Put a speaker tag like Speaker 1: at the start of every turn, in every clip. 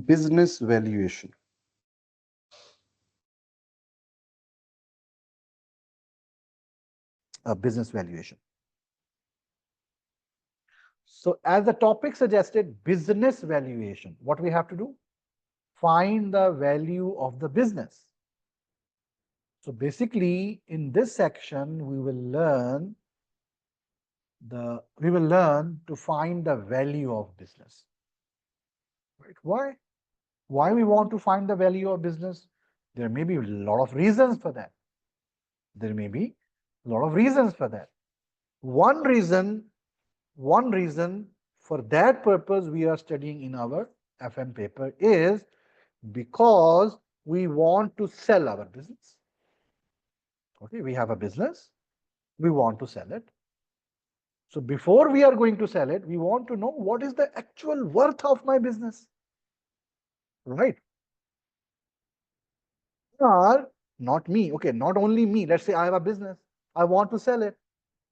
Speaker 1: Business valuation.
Speaker 2: Business valuation. So as the topic suggested, business valuation, what we have to do? Find the value of the business. So basically, in this section, we will learn to find the value of business. Right? Why? Why we want to find the value of business? There may be a lot of reasons for that. There may be a lot of reasons for that. One reason, one reason for that purpose we are studying in our FM paper is because we want to sell our business. Okay, we have a business, we want to sell it. So before we are going to sell it, we want to know what is the actual worth of my business, right? Or not me, okay, not only me. Let's say I have a business, I want to sell it.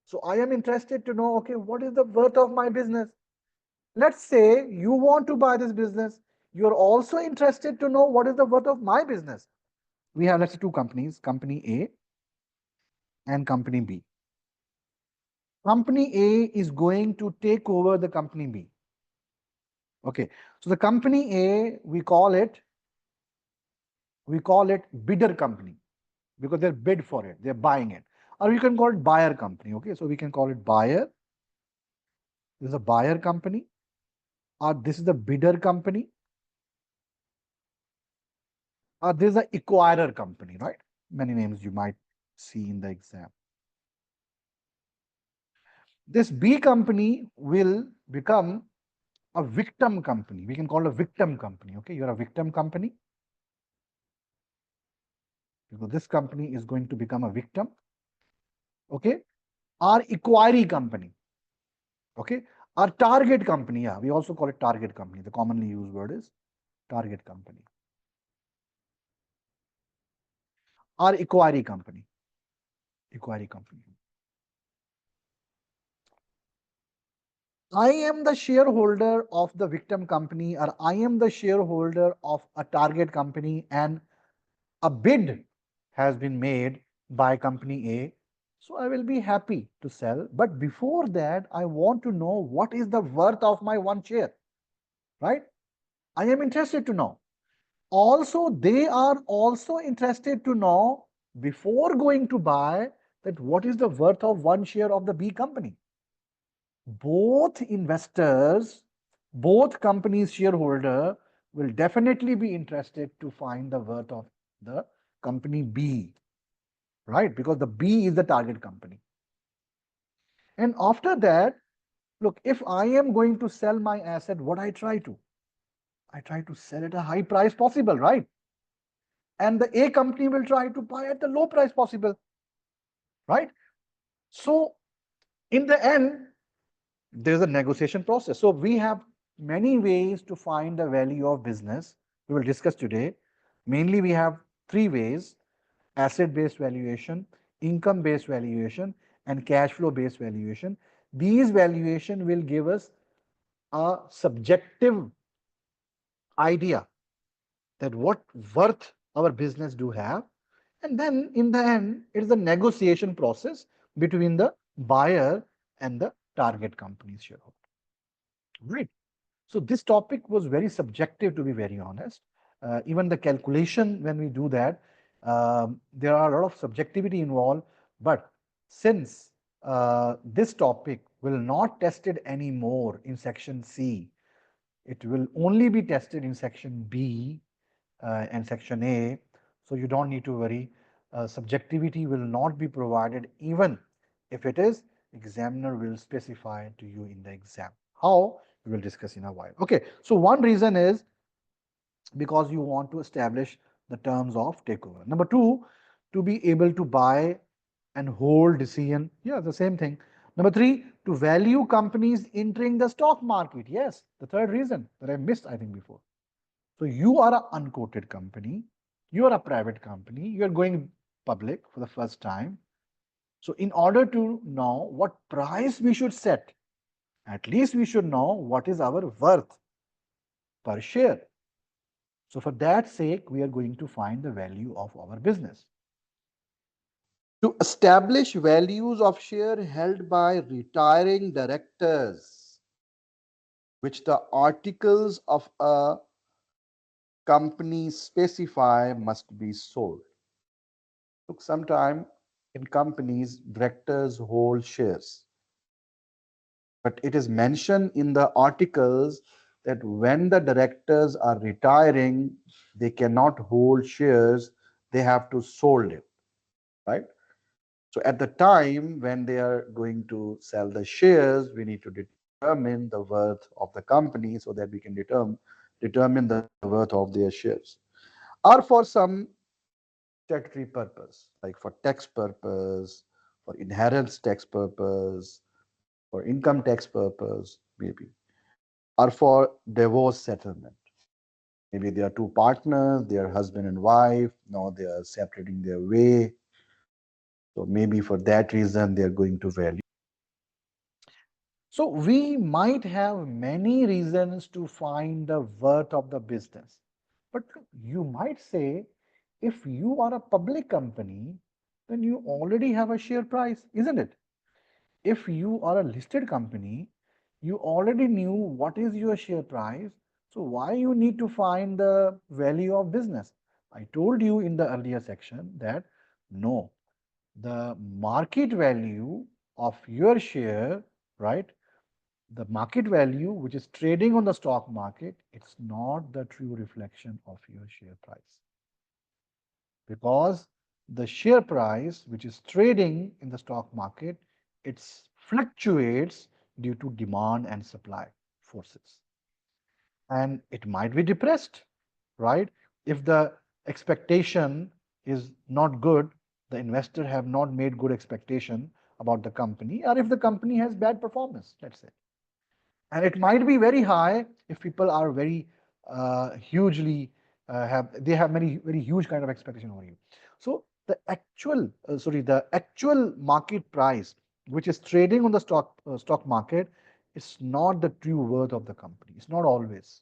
Speaker 2: So I am interested to know, okay, what is the worth of my business? Let's say you want to buy this business. You're also interested to know what is the worth of my business. We have, let's say, two companies, company A and company B. Company A is going to take over the company B. Okay, so the company A, we call it bidder company because they're bid for it, they're buying it. Or you can call it buyer company. Okay, so we can call it buyer. This is a buyer company, or this is the bidder company, or this is the acquirer company, right? Many names you might see in the exam. This B company will become a victim company. We can call it a victim company. Okay, you're a victim company because this company is going to become a victim. Okay, our inquiry company. Okay, our target company. Yeah, we also call it target company. The commonly used word is target company. Our inquiry company. Inquiry company. I am the shareholder of the victim company, or I am the shareholder of a target company, and a bid has been made by company A. So I will be happy to sell. But before that, I want to know what is the worth of my one share, right? I am interested to know. Also, they are also interested to know before going to buy that what is the worth of one share of the B company. Both investors, both companies' shareholder will definitely be interested to find the worth of the company B, right? Because the B is the target company. And after that, look, if I am going to sell my asset, what I try to? I try to sell at a high price possible, right? And the A company will try to buy at the low price possible, right? So in the end, there's a negotiation process. So we have many ways to find the value of business. We will discuss today. Mainly we have three ways: asset-based valuation, income-based valuation, and cash flow-based valuation. These valuation will give us a subjective idea that what worth our business do have. And then in the end, it is a negotiation process between the buyer and the target company's shareholder. Right. So this topic was very subjective, to be very honest. Even the calculation, when we do that, there are a lot of subjectivity involved. But since this topic will not tested anymore in section C, it will only be tested in section B and section A. So you don't need to worry. Subjectivity will not be provided, even if it is, examiner will specify to you in the exam. How? We will discuss in a while. Okay, so one reason is because you want to establish the terms of takeover. Number two, to be able to buy and hold decision. Yeah, the same thing. Number three, to value companies entering the stock market. Yes, the third reason that I missed, I think, before. So you are an unquoted company, you are a private company, you are going public for the first time. So in order to know what price we should set, at least we should know what is our worth per share. So for that sake, we are going to find the value of our business.
Speaker 1: To establish values of share held by retiring directors, which the articles of a company specify must be sold. Look, sometime in companies, directors hold shares, but it is mentioned in the articles that when the directors are retiring, they cannot hold shares, they have to sold it, right? So at the time when they are going to sell the shares, we need to determine the worth of the company so that we can determine the worth of their shares. Or for some statutory purpose, like for tax purpose, for inheritance tax purpose, for income tax purpose, maybe, or for divorce settlement. Maybe they are two partners, they are husband and wife, now they are separating their way. So maybe for that reason, they are going to value.
Speaker 2: So we might have many reasons to find the worth of the business. But you might say, if you are a public company, then you already have a share price, isn't it? If you are a listed company, you already knew what is your share price. So why you need to find the value of business? I told you in the earlier section that no, the market value of your share, right? The market value which is trading on the stock market, it's not the true reflection of your share price, because the share price which is trading in the stock market, it fluctuates due to demand and supply forces, and it might be depressed, right? If the expectation is not good, the investor have not made good expectation about the company, or if the company has bad performance, let's say, and it might be very high if people are very hugely have they have many very huge kind of expectation over you. So the actual market price which is trading on the stock market is not the true worth of the company. It's not always,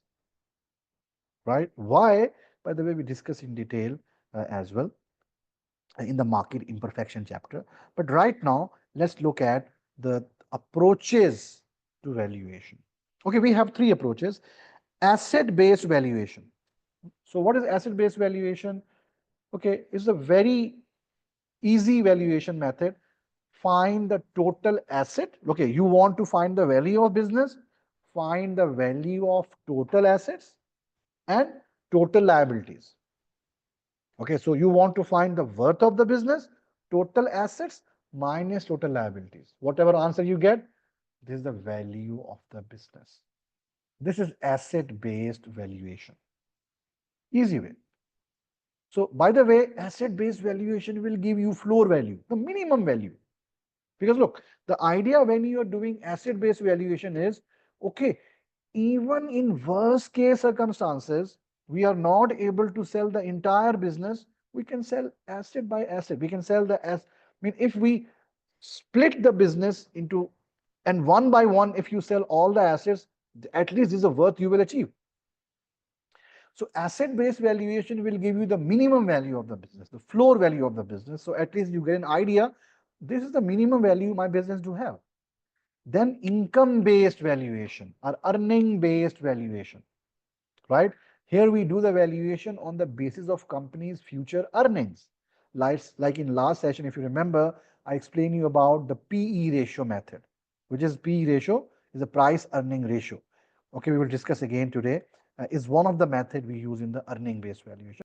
Speaker 2: right? Why? By the way, we discuss in detail as well in the market imperfection chapter. But right now, let's look at the approaches to valuation. Okay, we have three approaches. Asset based valuation. So, what is asset based valuation? Okay, it's a very easy valuation method. Find the total asset. Okay, you want to find the value of business, find the value of total assets and total liabilities. Okay, so you want to find the worth of the business, total assets minus total liabilities. Whatever answer you get, this is the value of the business. This is asset based valuation. Easy way. So, by the way, asset based valuation will give you floor value, the minimum value. Because look, the idea when you are doing asset based valuation is okay, even in worst case circumstances, we are not able to sell the entire business, we can sell asset by asset. We can sell the as I mean, if we split the business into and one by one, if you sell all the assets, at least this is the worth you will achieve. So asset based valuation will give you the minimum value of the business, the floor value of the business. So at least you get an idea, this is the minimum value my business do have. Then income based valuation or earning based valuation, right? Here we do the valuation on the basis of company's future earnings. Like in last session, if you remember, I explained you about the PE ratio method, which is PE ratio is a price earning ratio. Okay, we will discuss again today. Is one of the method we use in the earning based valuation.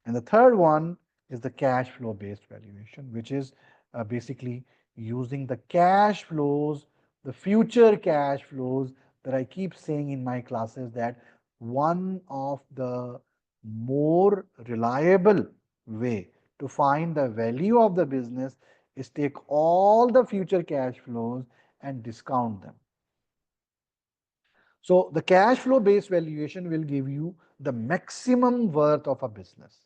Speaker 2: And the third one is the cash flow based valuation, which is basically using the cash flows, the future cash flows that I keep saying in my classes, that one of the more reliable way to find the value of the business is take all the future cash flows and discount them. So the cash flow based valuation will give you the maximum worth of a business.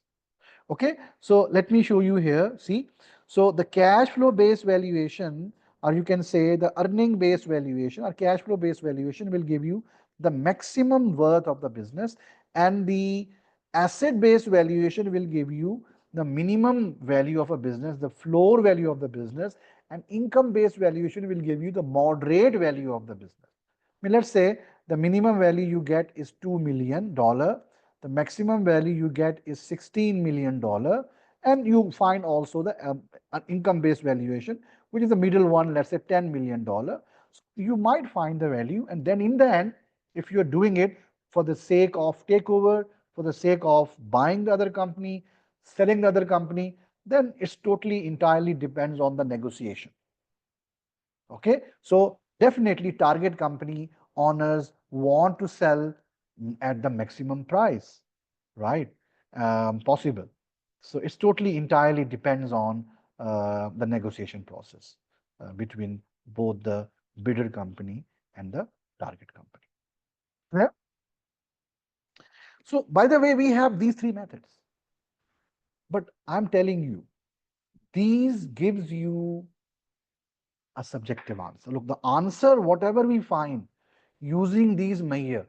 Speaker 2: Okay, so let me show you here. See, so the cash flow based valuation, or you can say the earning based valuation or cash flow based valuation, will give you the maximum worth of the business, and the Asset-based valuation will give you the minimum value of a business, the floor value of the business, and income-based valuation will give you the moderate value of the business. I mean, let's say the minimum value you get is $2 million, the maximum value you get is $16 million, and you find also the income-based valuation, which is the middle one, let's say $10 million. So you might find the value, and then in the end, if you're doing it for the sake of takeover, for the sake of buying the other company, selling the other company, then it's totally entirely depends on the negotiation. Okay, so definitely target company owners want to sell at the maximum price, right? Possible. So it's totally entirely depends on the negotiation process between both the bidder company and the target company. Yeah. So by the way, we have these three methods, but I'm telling you, these gives you a subjective answer. Look, the answer, whatever we find using these measure,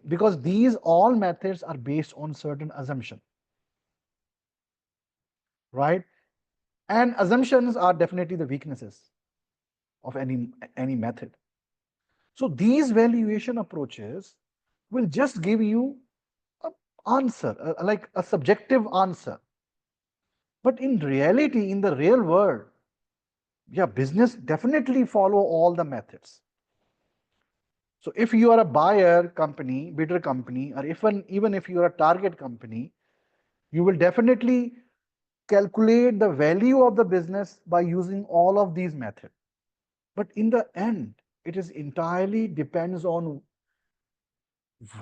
Speaker 2: because these all methods are based on certain assumption, right? And assumptions are definitely the weaknesses of any method. So these valuation approaches will just give you an answer, like a subjective answer. But in reality, in the real world, yeah, business definitely follow all the methods. So if you are a buyer company, bidder company, or even if you are a target company, you will definitely calculate the value of the business by using all of these methods. But in the end, it is entirely depends on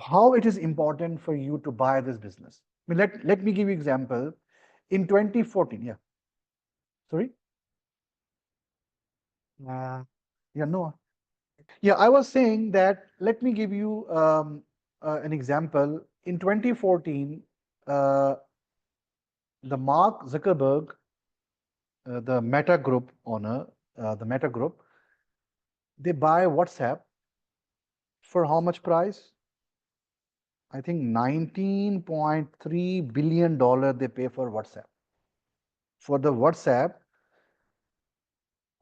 Speaker 2: how it is important for you to buy this business. I mean, let me give you example. In 2014, yeah, sorry, yeah, no, yeah, I was saying that let me give you an example. In 2014, uh, the Mark Zuckerberg, the Meta Group owner, the Meta Group, they buy WhatsApp for how much price? I think $19.3 billion they pay for WhatsApp. For the WhatsApp,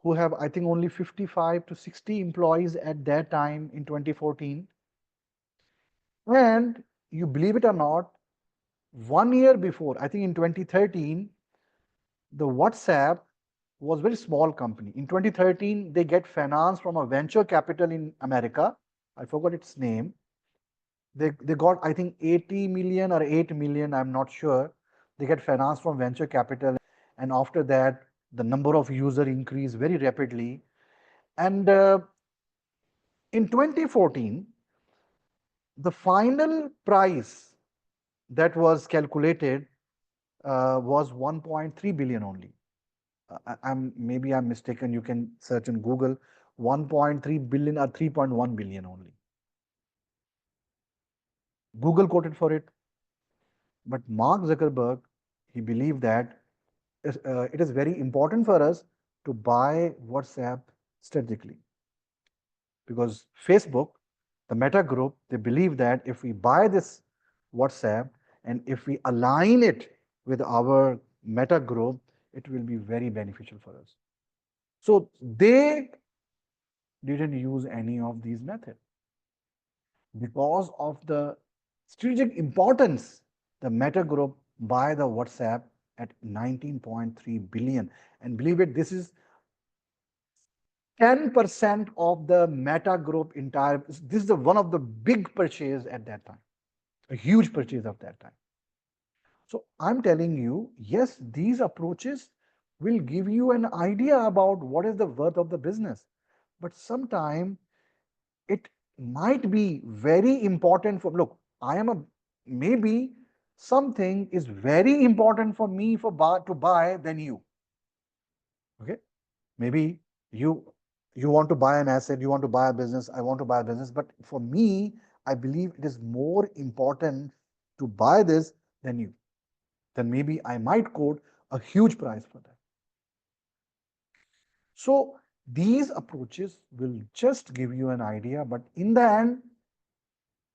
Speaker 2: who have I think only 55 to 60 employees at that time in 2014. And you believe it or not, 1 year before, I think in 2013, the WhatsApp was a very small company. In 2013, they get finance from a venture capital in America. I forgot its name. They got, I think, 80 million or 8 million, I'm not sure. They get finance from venture capital. And after that, the number of user increased very rapidly. And in 2014, the final price that was calculated was 1.3 billion only. Maybe I'm mistaken. You can search in Google 1.3 billion or 3.1 billion only. Google quoted for it, but Mark Zuckerberg, he believed that it is very important for us to buy WhatsApp strategically, because Facebook, the Meta Group, they believe that if we buy this WhatsApp and if we align it with our Meta Group, it will be very beneficial for us. So they didn't use any of these methods because of the strategic importance. The Meta Group buy the WhatsApp at 19.3 billion, and believe it, this is 10% of the Meta Group entire. This is one of the big purchase at that time, a huge purchase of that time. So I'm telling you, yes, these approaches will give you an idea about what is the worth of the business, but sometimes it might be very important for, look, I am a, maybe something is very important for me to buy than you. Okay, maybe you want to buy an asset, you want to buy a business, I want to buy a business, but for me, I believe it is more important to buy this than you. Then maybe I might quote a huge price for that. So these approaches will just give you an idea, but in the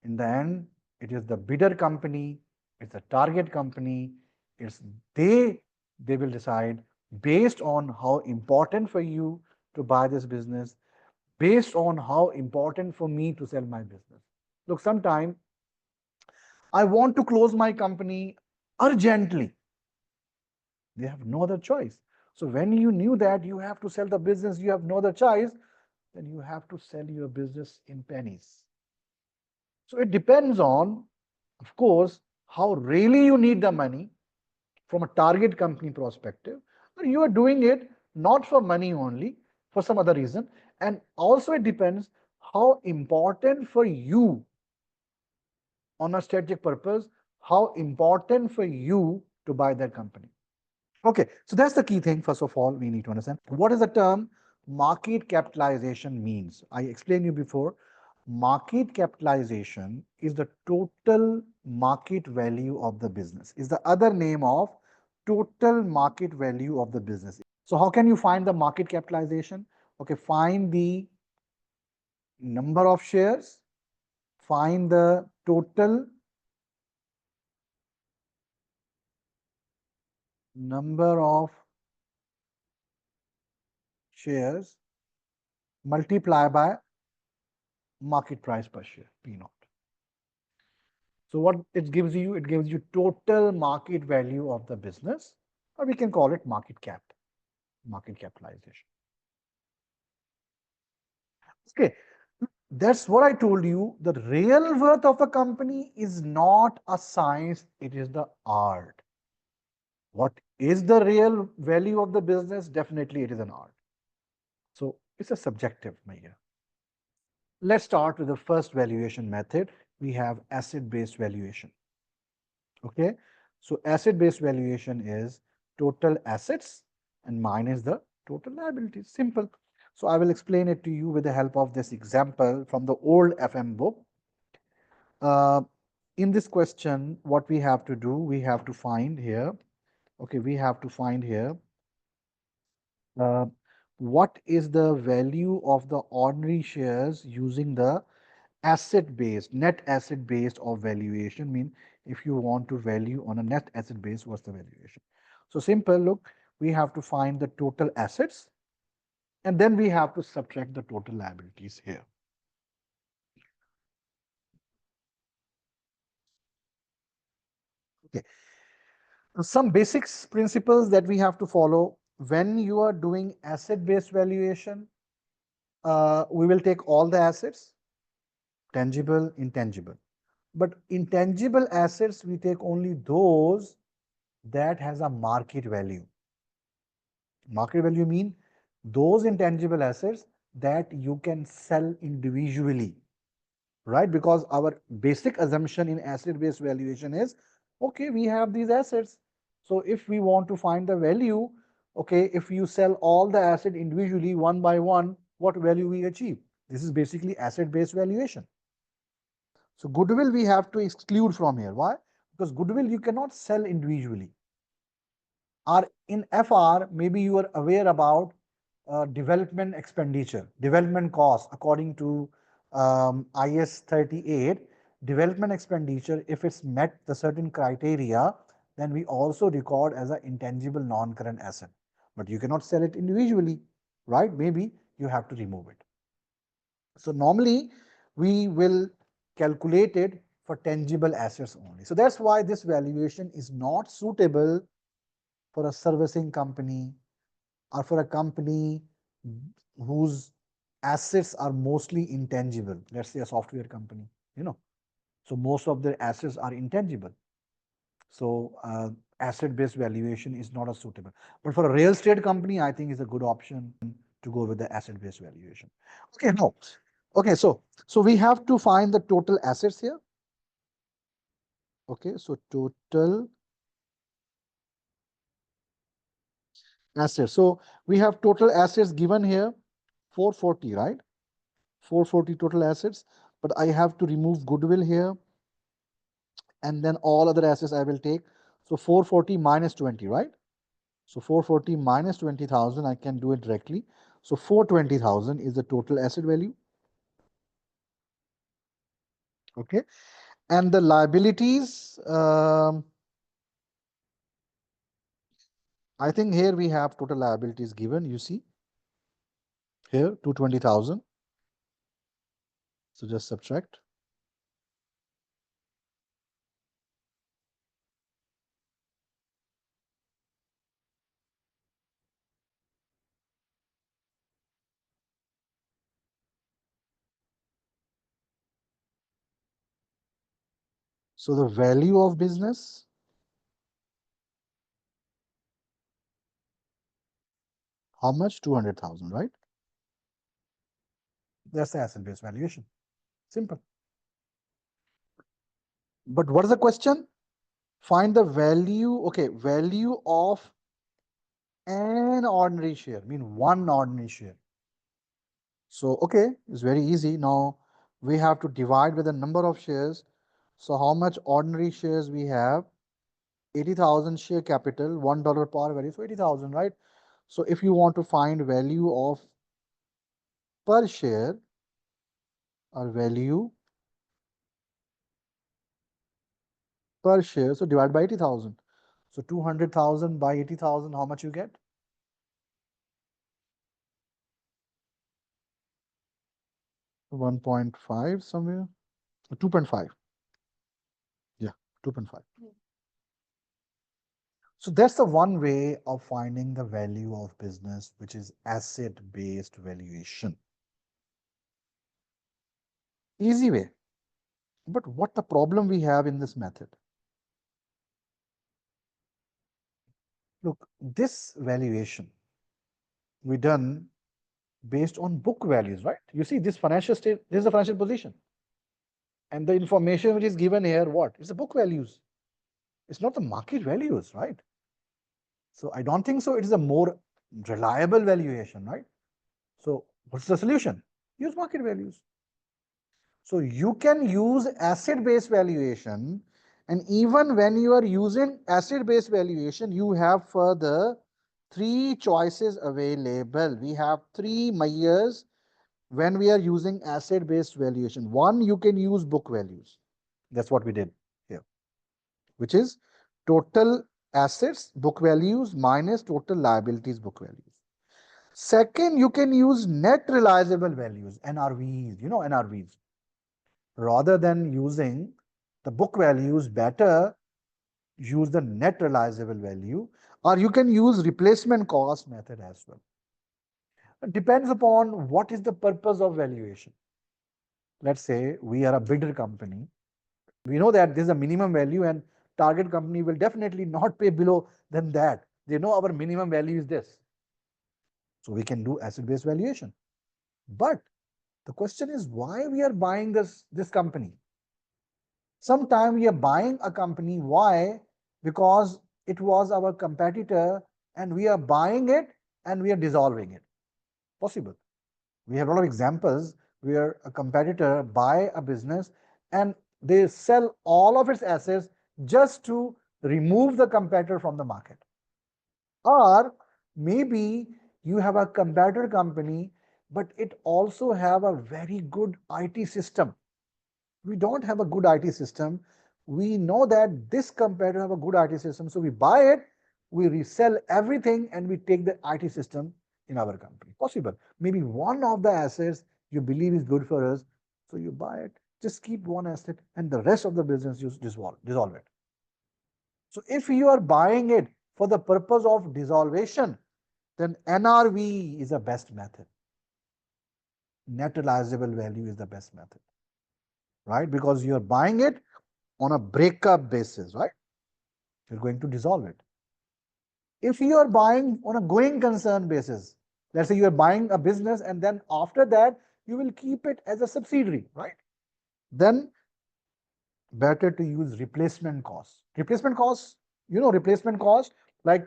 Speaker 2: end, it is the bidder company It's a target company. It's they will decide based on how important for you to buy this business, based on how important for me to sell my business. Look, sometime I want to close my company urgently. They have no other choice. So when you knew that you have to sell the business, you have no other choice, then you have to sell your business in pennies. So it depends on, of course, how really you need the money from a target company perspective, or you are doing it not for money only, for some other reason. And also it depends how important for you on a strategic purpose, how important for you to buy that company. Okay, so that's the key thing. First of all, we need to understand what is the term market capitalization means. I explained you before. Market capitalization is the total market value of the business. Is the other name of total market value of the business. So how can you find the market capitalization? Okay, find the number of shares, find the total number of shares multiply by market price per share, P naught. So what it gives you? It gives you total market value of the business, or we can call it market cap, market capitalization. Okay, that's what I told you. The real worth of a company is not a science, it is the art. What is the real value of the business? Definitely it is an art. So it's a subjective measure. Let's start with the first valuation method. We have asset-based valuation. Okay, so asset-based valuation is total assets and minus the total liabilities. Simple. So I will explain it to you with the help of this example from the old FM book. Uh, in this question, what we have to do, we have to find here. Okay, we have to find here uh, what is the value of the ordinary shares using the asset based, net asset based of valuation. Mean if you want to value on a net asset base, what's the valuation? So simple, look, we have to find the total assets and then we have to subtract the total liabilities here. Okay, some basics principles that we have to follow when you are doing asset based valuation. We will take all the assets, tangible, intangible. But intangible assets, we take only those that has a market value. Market value mean those intangible assets that you can sell individually, right? Because our basic assumption in asset-based valuation is, okay, we have these assets. So if we want to find the value, okay, if you sell all the asset individually one by one, what value we achieve? This is basically asset-based valuation. So goodwill we have to exclude from here. Why? Because goodwill you cannot sell individually. Or in FR, maybe you are aware about development expenditure, development cost according to IS 38. Development expenditure, if it's met the certain criteria, then we also record as an intangible non-current asset. But you cannot sell it individually, right? Maybe you have to remove it. So normally we will calculate it for tangible assets only. So that's why this valuation is not suitable for a servicing company or for a company whose assets are mostly intangible. Let's say a software company, so most of their assets are intangible. So asset-based valuation is not as suitable. But for a real estate company, I think is a good option to go with the asset-based valuation. Okay, no. Okay, so we have to find the total assets here. Okay, so total assets. So we have total assets given here 440, right? 440 total assets, but I have to remove goodwill here and then all other assets I will take. So 440 minus 20, right? So 440 minus 20,000, I can do it directly. So 420,000 is the total asset value. Okay, And the liabilities, I think here we have total liabilities given, you see here 220,000. So just subtract. So the value of business, how much? 200,000, right? That's the asset based valuation. Simple. But what is the question? Find the value, okay, value of an ordinary share, mean one ordinary share. So, okay, it's very easy. Now we have to divide with the number of shares. So how much ordinary shares we have? 80,000 share capital, $1 par value, so 80,000, right? So if you want to find value of per share or value per share, so divide by 80,000. So 200,000 by 80,000, how much you get? 1.5 somewhere, 2.5. Yeah, 2.5. So that's the one way of finding the value of business, which is asset-based valuation. Easy way. But what the problem we have in this method? Look, this valuation we done based on book values, right? You see this financial state, this is the financial position. And the information which is given here, what? It's the book values. It's not the market values, right? So I don't think so. It is a more reliable valuation, right? So what's the solution? Use market values. So you can use asset-based valuation, and even when you are using asset-based valuation, you have further three choices available. We have three measures when we are using asset-based valuation. One, you can use book values. That's what we did here, which is total assets book values minus total liabilities book values. Second, you can use net realizable values, NRVs, NRVs. Rather than using the book values, better use the net realizable value, or you can use replacement cost method as well. It depends upon what is the purpose of valuation. Let's say we are a bidder company. We know that this is a minimum value and target company will definitely not pay below than that. They know our minimum value is this. So we can do asset-based valuation. But the question is why we are buying this company. Sometimes we are buying a company. Why? Because it was our competitor and we are buying it and we are dissolving it. Possible. We have a lot of examples where a competitor buy a business and they sell all of its assets just to remove the competitor from the market. Or maybe you have a competitor company, but it also have a very good IT system. We don't have a good IT system. We know that this competitor have a good IT system, so we buy it, we resell everything, and we take the IT system in our company. Possible. Maybe one of the assets you believe is good for us, so you buy it. Just keep one asset, and the rest of the business you dissolve it. So if you are buying it for the purpose of dissolution, then NRV is the best method. Net realizable value is the best method, right? Because you are buying it on a breakup basis, right? You're going to dissolve it. If you are buying on a going concern basis, let's say you are buying a business and then after that you will keep it as a subsidiary, right? Then better to use replacement cost. Replacement cost, replacement cost like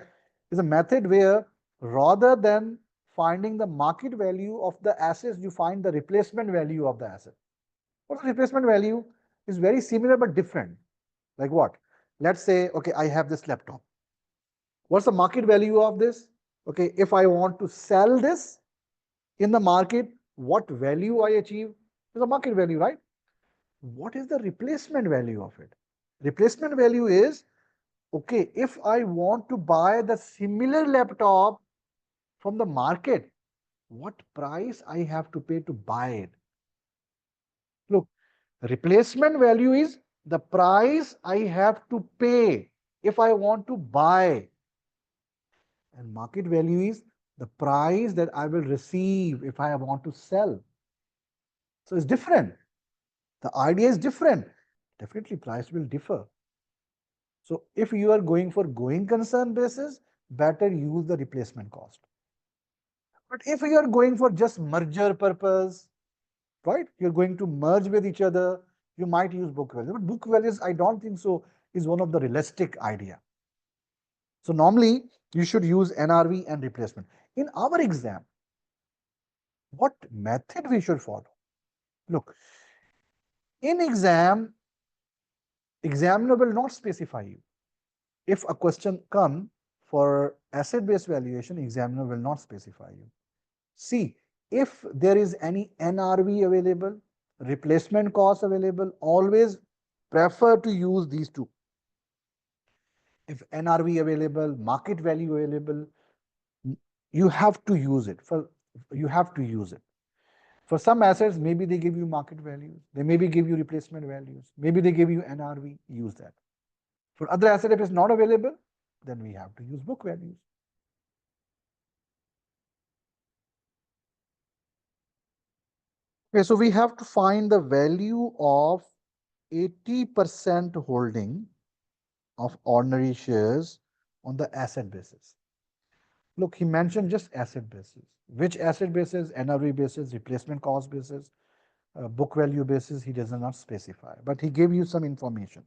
Speaker 2: is a method where rather than finding the market value of the assets, you find the replacement value of the asset. What's the replacement value? Is very similar but different. Like what? Let's say, okay, I have this laptop. What's the market value of this? Okay, if I want to sell this in the market, what value I achieve is a market value, right? what is the replacement value of it? Replacement value is, okay, if I want to buy the similar laptop from the market, what price I have to pay to buy it? Look, replacement value is the price I have to pay if I want to buy, and market value is the price that I will receive if I want to sell. So it's different. The idea is different. Definitely price will differ. So if you are going for going concern basis, better use the replacement cost. But if you are going for just merger purpose, right? You're going to merge with each other, you might use book value. But book values, I don't think so, is one of the realistic idea. So normally you should use NRV and replacement. In our exam, what method we should follow? Look, in exam, examiner will not specify you. If a question come for asset-based valuation, examiner will not specify you. See, if there is any NRV available, replacement cost available, always prefer to use these two. If NRV available, market value available, you have to use it. You have to use it. For some assets, maybe they give you market values, they maybe give you replacement values, maybe they give you NRV, use that. For other asset, if it's not available, then we have to use book values. Okay, so we have to find the value of 80% holding of ordinary shares on the asset basis. Look, he mentioned just asset basis. Which asset basis? NRV basis, replacement cost basis, book value basis, he does not specify, but he gave you some information.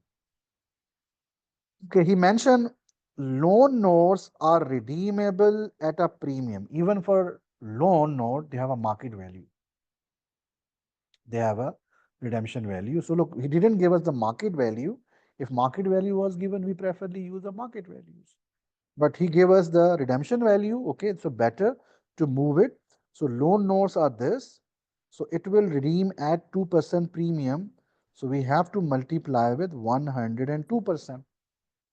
Speaker 2: Okay, he mentioned loan notes are redeemable at a premium. Even for loan note, they have a market value. They have a redemption value. So look, he didn't give us the market value. If market value was given, we preferably use the market values. But he gave us the redemption value. Okay, so better to move it. So loan notes are this. So it will redeem at 2% premium. So we have to multiply with 102%,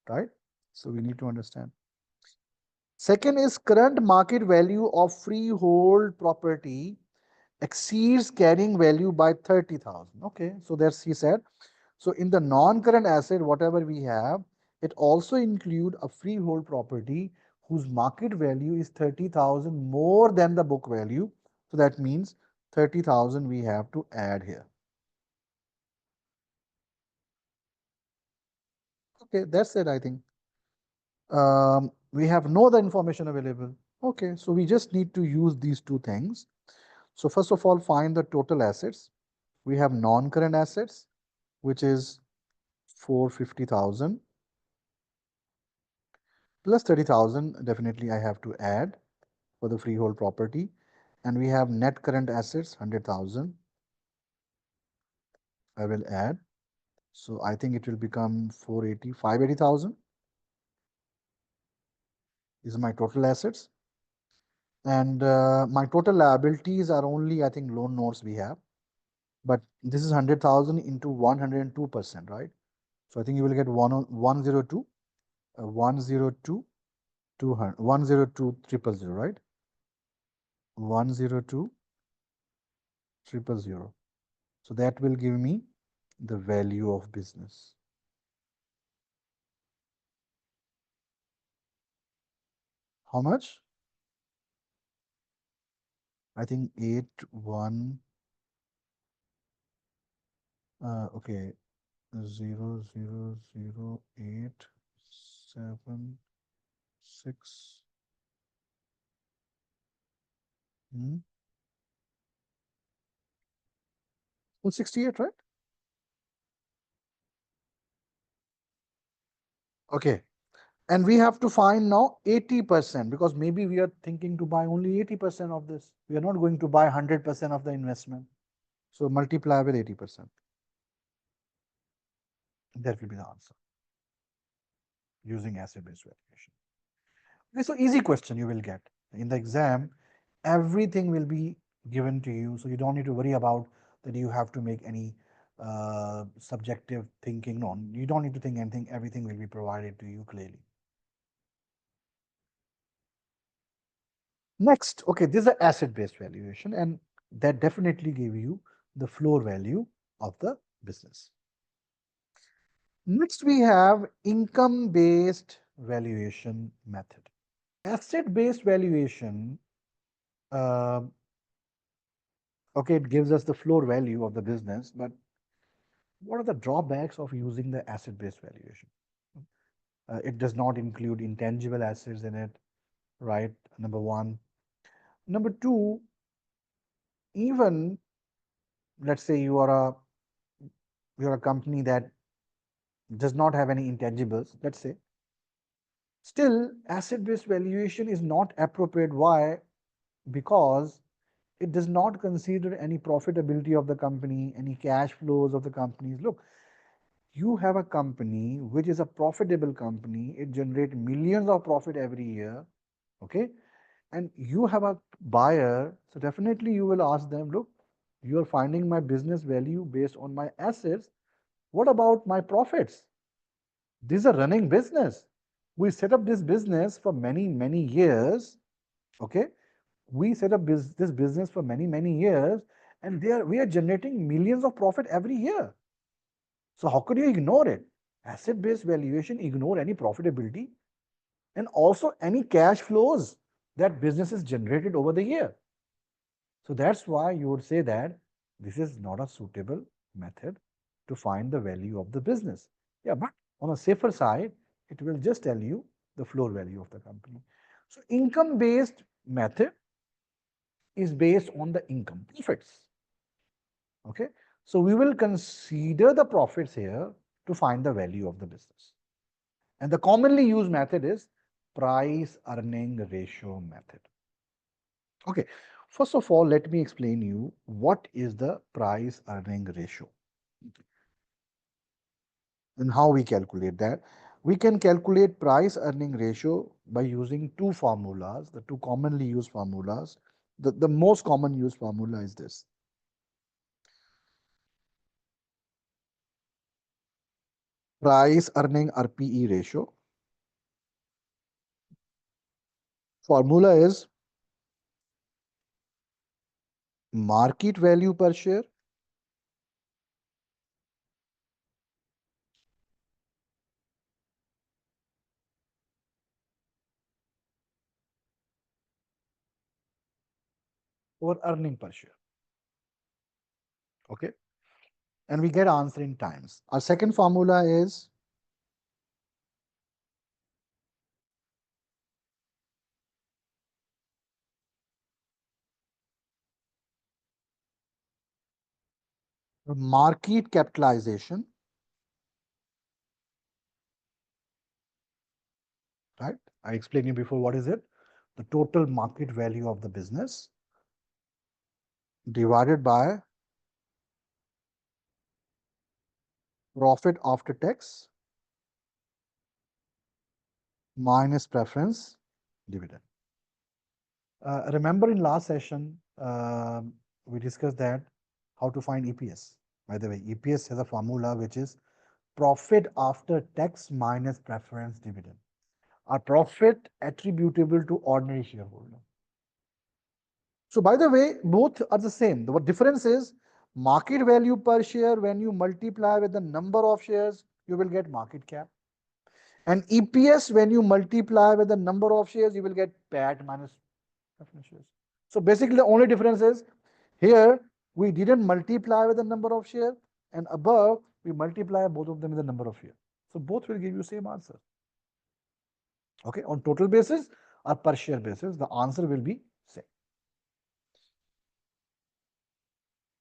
Speaker 2: right? So we need to understand. Second is current market value of freehold property exceeds carrying value by 30,000. Okay, so that's he said. So in the non-current asset, whatever we have, it also include a freehold property whose market value is 30,000 more than the book value. So that means 30,000 we have to add here. Okay, that's it, I think. We have no other information available. Okay, so we just need to use these two things. So first of all, find the total assets. We have non-current assets, which is 450,000 plus 30,000. Definitely I have to add for the freehold property. And we have net current assets, 100,000. I will add. So I think it will become 480, 580,000 is my total assets. And my total liabilities are only, I think, loan notes we have. But this is 100,000 into 102%, right? So I think you will get 102, 102, 200, 102, 000, right? 102, 000. So that will give me the value of business. How much? I think 81, okay, 000,876. 268, right? Okay. And we have to find now 80% because maybe we are thinking to buy only 80% of this. We are not going to buy 100% of the investment. So multiply with 80%. That will be the answer using asset-based valuation. Okay, so easy question you will get. In the exam, everything will be given to you. So you don't need to worry about that you have to make any subjective thinking. No, you don't need to think anything. Everything will be provided to you clearly. Next, okay, this is an asset-based valuation, and that definitely give you the floor value of the business. Next, we have income-based valuation method. Asset-based valuation, uh, okay, it gives us the floor value of the business, but what are the drawbacks of using the asset-based valuation? It does not include intangible assets in it, right? Number one. Number two, even let's say you're a company that does not have any intangibles, let's say, still asset-based valuation is not appropriate. Why? Because it does not consider any profitability of the company, any cash flows of the companies. Look, you have a company which is a profitable company, it generates millions of profit every year, okay, and you have a buyer, so definitely you will ask them, look, you are finding my business value based on my assets, what about my profits? This is a running business. We set up this business for many years, okay, we set up this business for many years, and we are generating millions of profit every year. So how could you ignore it? Asset based valuation ignore any profitability and also any cash flows that business is generated over the year. So that's why you would say that this is not a suitable method to find the value of the business. Yeah, but on a safer side, it will just tell you the floor value of the company. So income based method is based on the income profits. Okay, so we will consider the profits here to find the value of the business. And the commonly used method is price earning ratio method. Okay, first of all, let me explain you what is the price earning ratio and how we calculate that. We can calculate price earning ratio by using two formulas, the two commonly used formulas. The most common used formula is this. Price earning RPE ratio. Formula is market value per share or earning per share. Okay, and we get answer in times. Our second formula is market capitalization, right? I explained you before what is it? The total market value of the business divided by profit after tax minus preference dividend. Remember in last session, we discussed that how to find EPS. By the way, EPS has a formula which is profit after tax minus preference dividend. Our profit attributable to ordinary shareholder. So by the way, both are the same. The difference is market value per share. When you multiply with the number of shares, you will get market cap. And EPS, when you multiply with the number of shares, you will get PAT minus preference shares. So basically, the only difference is here we didn't multiply with the number of shares, and above we multiply both of them with the number of shares. So both will give you same answer. Okay, on total basis or per share basis, the answer will be same.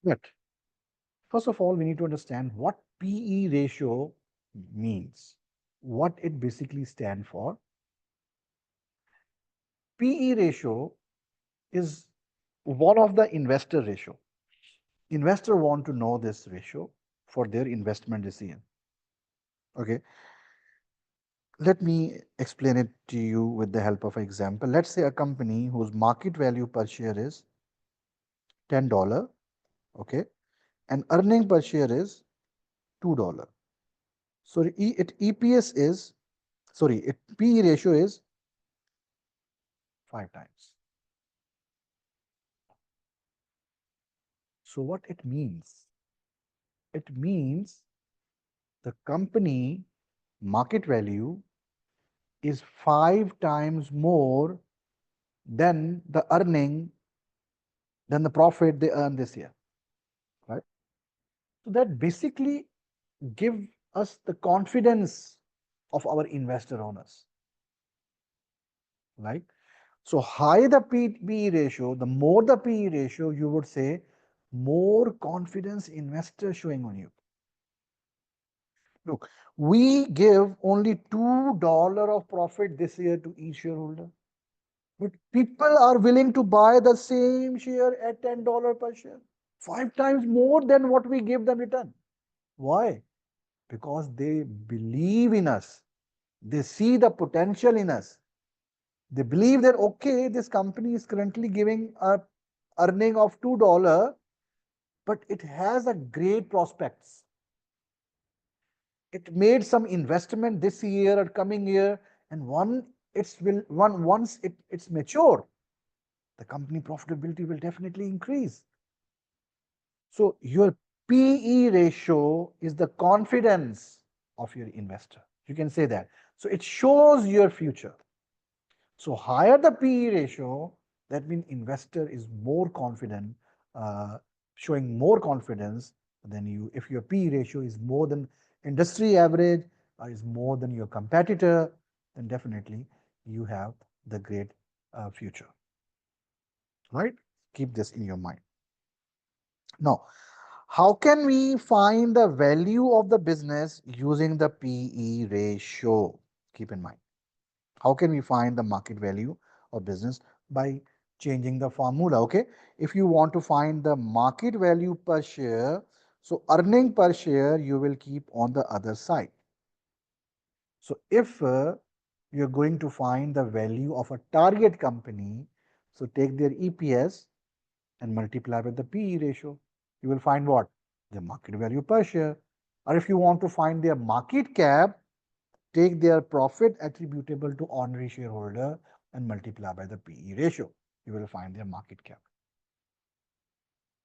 Speaker 2: But first of all, we need to understand what PE ratio means, what it basically stands for. PE ratio is one of the investor ratio. Investor want to know this ratio for their investment decision. Okay, let me explain it to you with the help of an example. Let's say a company whose market value per share is $10, okay, and earning per share is $2. So it EPS is, sorry, it PE ratio is 5 times. So what it means? It means the company market value is 5 times more than the earning, than the profit they earn this year, right? So that basically give us the confidence of our investor owners, right? So high the PE ratio, the more the PE ratio, you would say more confidence investor showing on you. Look, we give only $2 of profit this year to each shareholder, but people are willing to buy the same share at $10 per share, 5 times more than what we give them return. Why? Because they believe in us. They see the potential in us. They believe that, okay, this company is currently giving a earning of $2, but it has a great prospects. It made some investment this year or coming year, and once it's mature, the company profitability will definitely increase. So your PE ratio is the confidence of your investor. You can say that. So it shows your future. So higher the PE ratio, that means investor is more confident, showing more confidence than you. If your PE ratio is more than industry average or is more than your competitor, then definitely you have the great future, right? Keep this in your mind. Now, how can we find the value of the business using the PE ratio? Keep in mind. How can we find the market value of business? By changing the formula, okay? If you want to find the market value per share, so earning per share, you will keep on the other side. So if you're going to find the value of a target company, so take their EPS and multiply with the PE ratio. You will find what? The market value per share. Or if you want to find their market cap, take their profit attributable to ordinary shareholder and multiply by the PE ratio. You will find their market cap.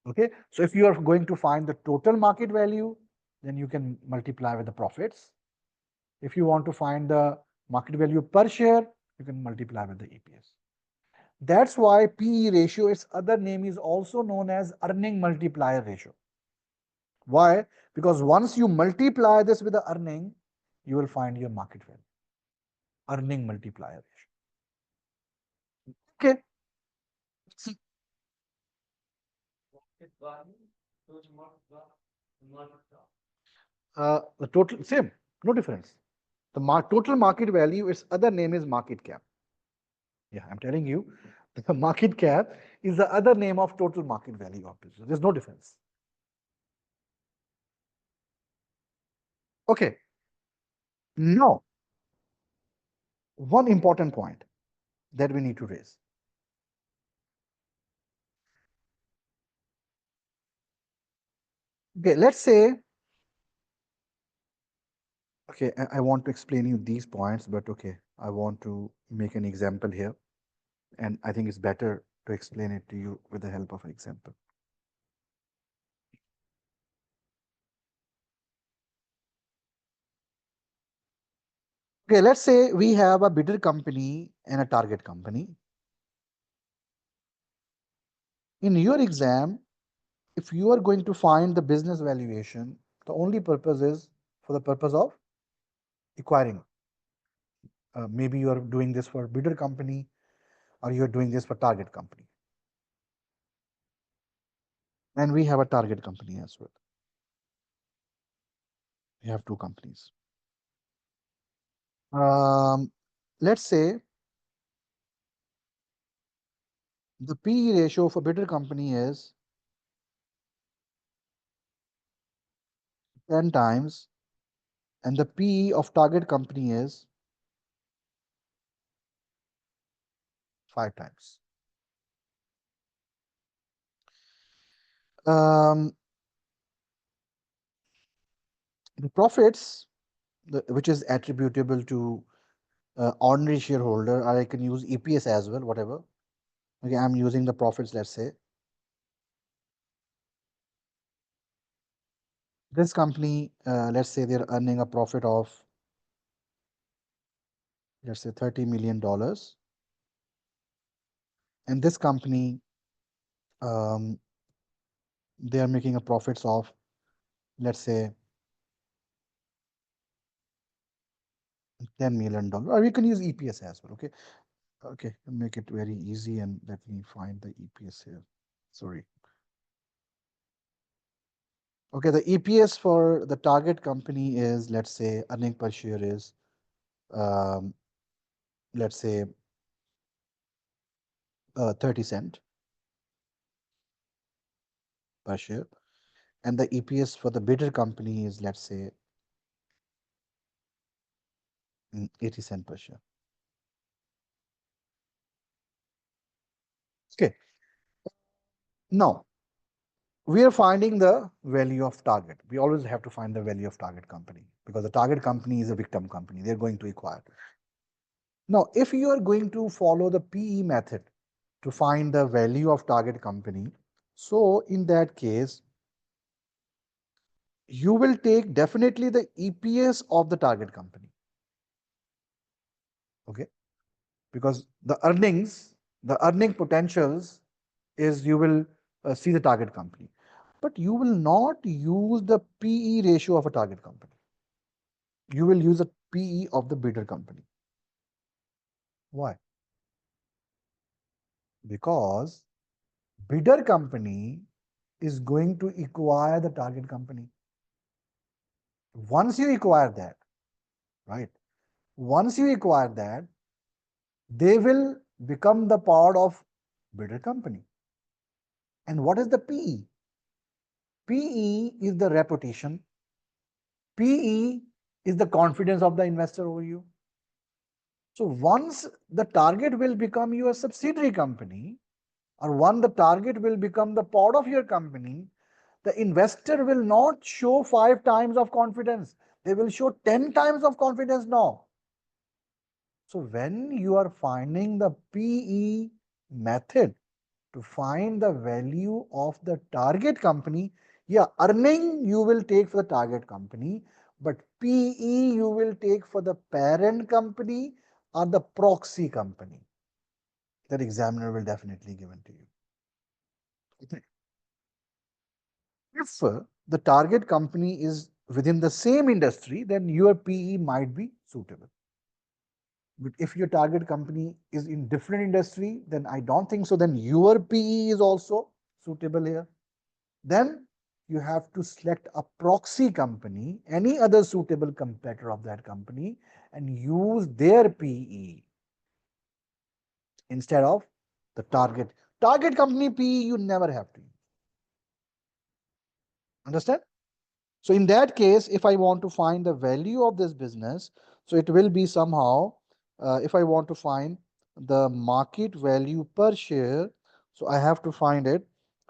Speaker 2: Okay, so if you are going to find the total market value, then you can multiply with the profits. If you want to find the market value per share, you can multiply with the EPS. That's why PE ratio, its other name is also known as earning multiplier ratio. Why? Because once you multiply this with the earning, you will find your market value. Earning multiplier ratio. Okay. The total same, no difference. The total market value, its other name is market cap. Yeah, I'm telling you, the market cap is the other name of total market value of business. There's no difference. Okay. Now, one important point that we need to raise. Okay, let's say, okay, I want to explain you these points, but okay, I want to make an example here. And I think it's better to explain it to you with the help of an example. Okay, let's say we have a bidder company and a target company. In your exam, if you are going to find the business valuation, the only purpose is for the purpose of acquiring. Maybe you are doing this for bidder company or you are doing this for target company. And we have a target company as well. We have two companies. Let's say the PE ratio for bidder company is 10 times and the PE of target company is 5 times. Um, The profits, which is attributable to ordinary shareholder, or I can use EPS as well, whatever. Okay, I'm using the profits, let's say. This company, let's say they're earning a profit of, let's say, $30 million. And this company, um, they are making a profits of, let's say, $10 million. Or we can use EPS as well. Okay. Okay. Make it very easy and let me find the EPS here. Sorry. Okay. The EPS for the target company is, let's say, earning per share is, um, let's say, 30 cent per share. And the EPS for the bidder company is, let's say, 80 cent per share. Okay. Now, we are finding the value of target. We always have to find the value of target company because the target company is a victim company. They're going to acquire. Now, if you are going to follow the PE method to find the value of target company, so in that case, you will take definitely the EPS of the target company. Okay. Because the earning potentials is you will see the target company, but you will not use the PE ratio of a target company. You will use a PE of the bidder company. Why? Because bidder company is going to acquire the target company. Once you acquire that, right? Once you acquire that, they will become the part of bidder company. And what is the PE? PE is the reputation. PE is the confidence of the investor over you. So once the target will become your subsidiary company, or one the target will become the part of your company, the investor will not show 5 times of confidence. They will show 10 times of confidence now. So when you are finding the PE method to find the value of the target company, yeah, earning you will take for the target company, but PE you will take for the parent company or the proxy company. That examiner will definitely give it to you. Okay. If the target company is within the same industry, then your PE might be suitable. But if your target company is in different industry, then I don't think so. Then your PE is also suitable here. Then you have to select a proxy company, any other suitable competitor of that company, and use their PE instead of the target company PE. You never have to use. Understand? So in that case, if I want to find the value of this business, so it will be somehow, if I want to find the market value per share, so I have to find it.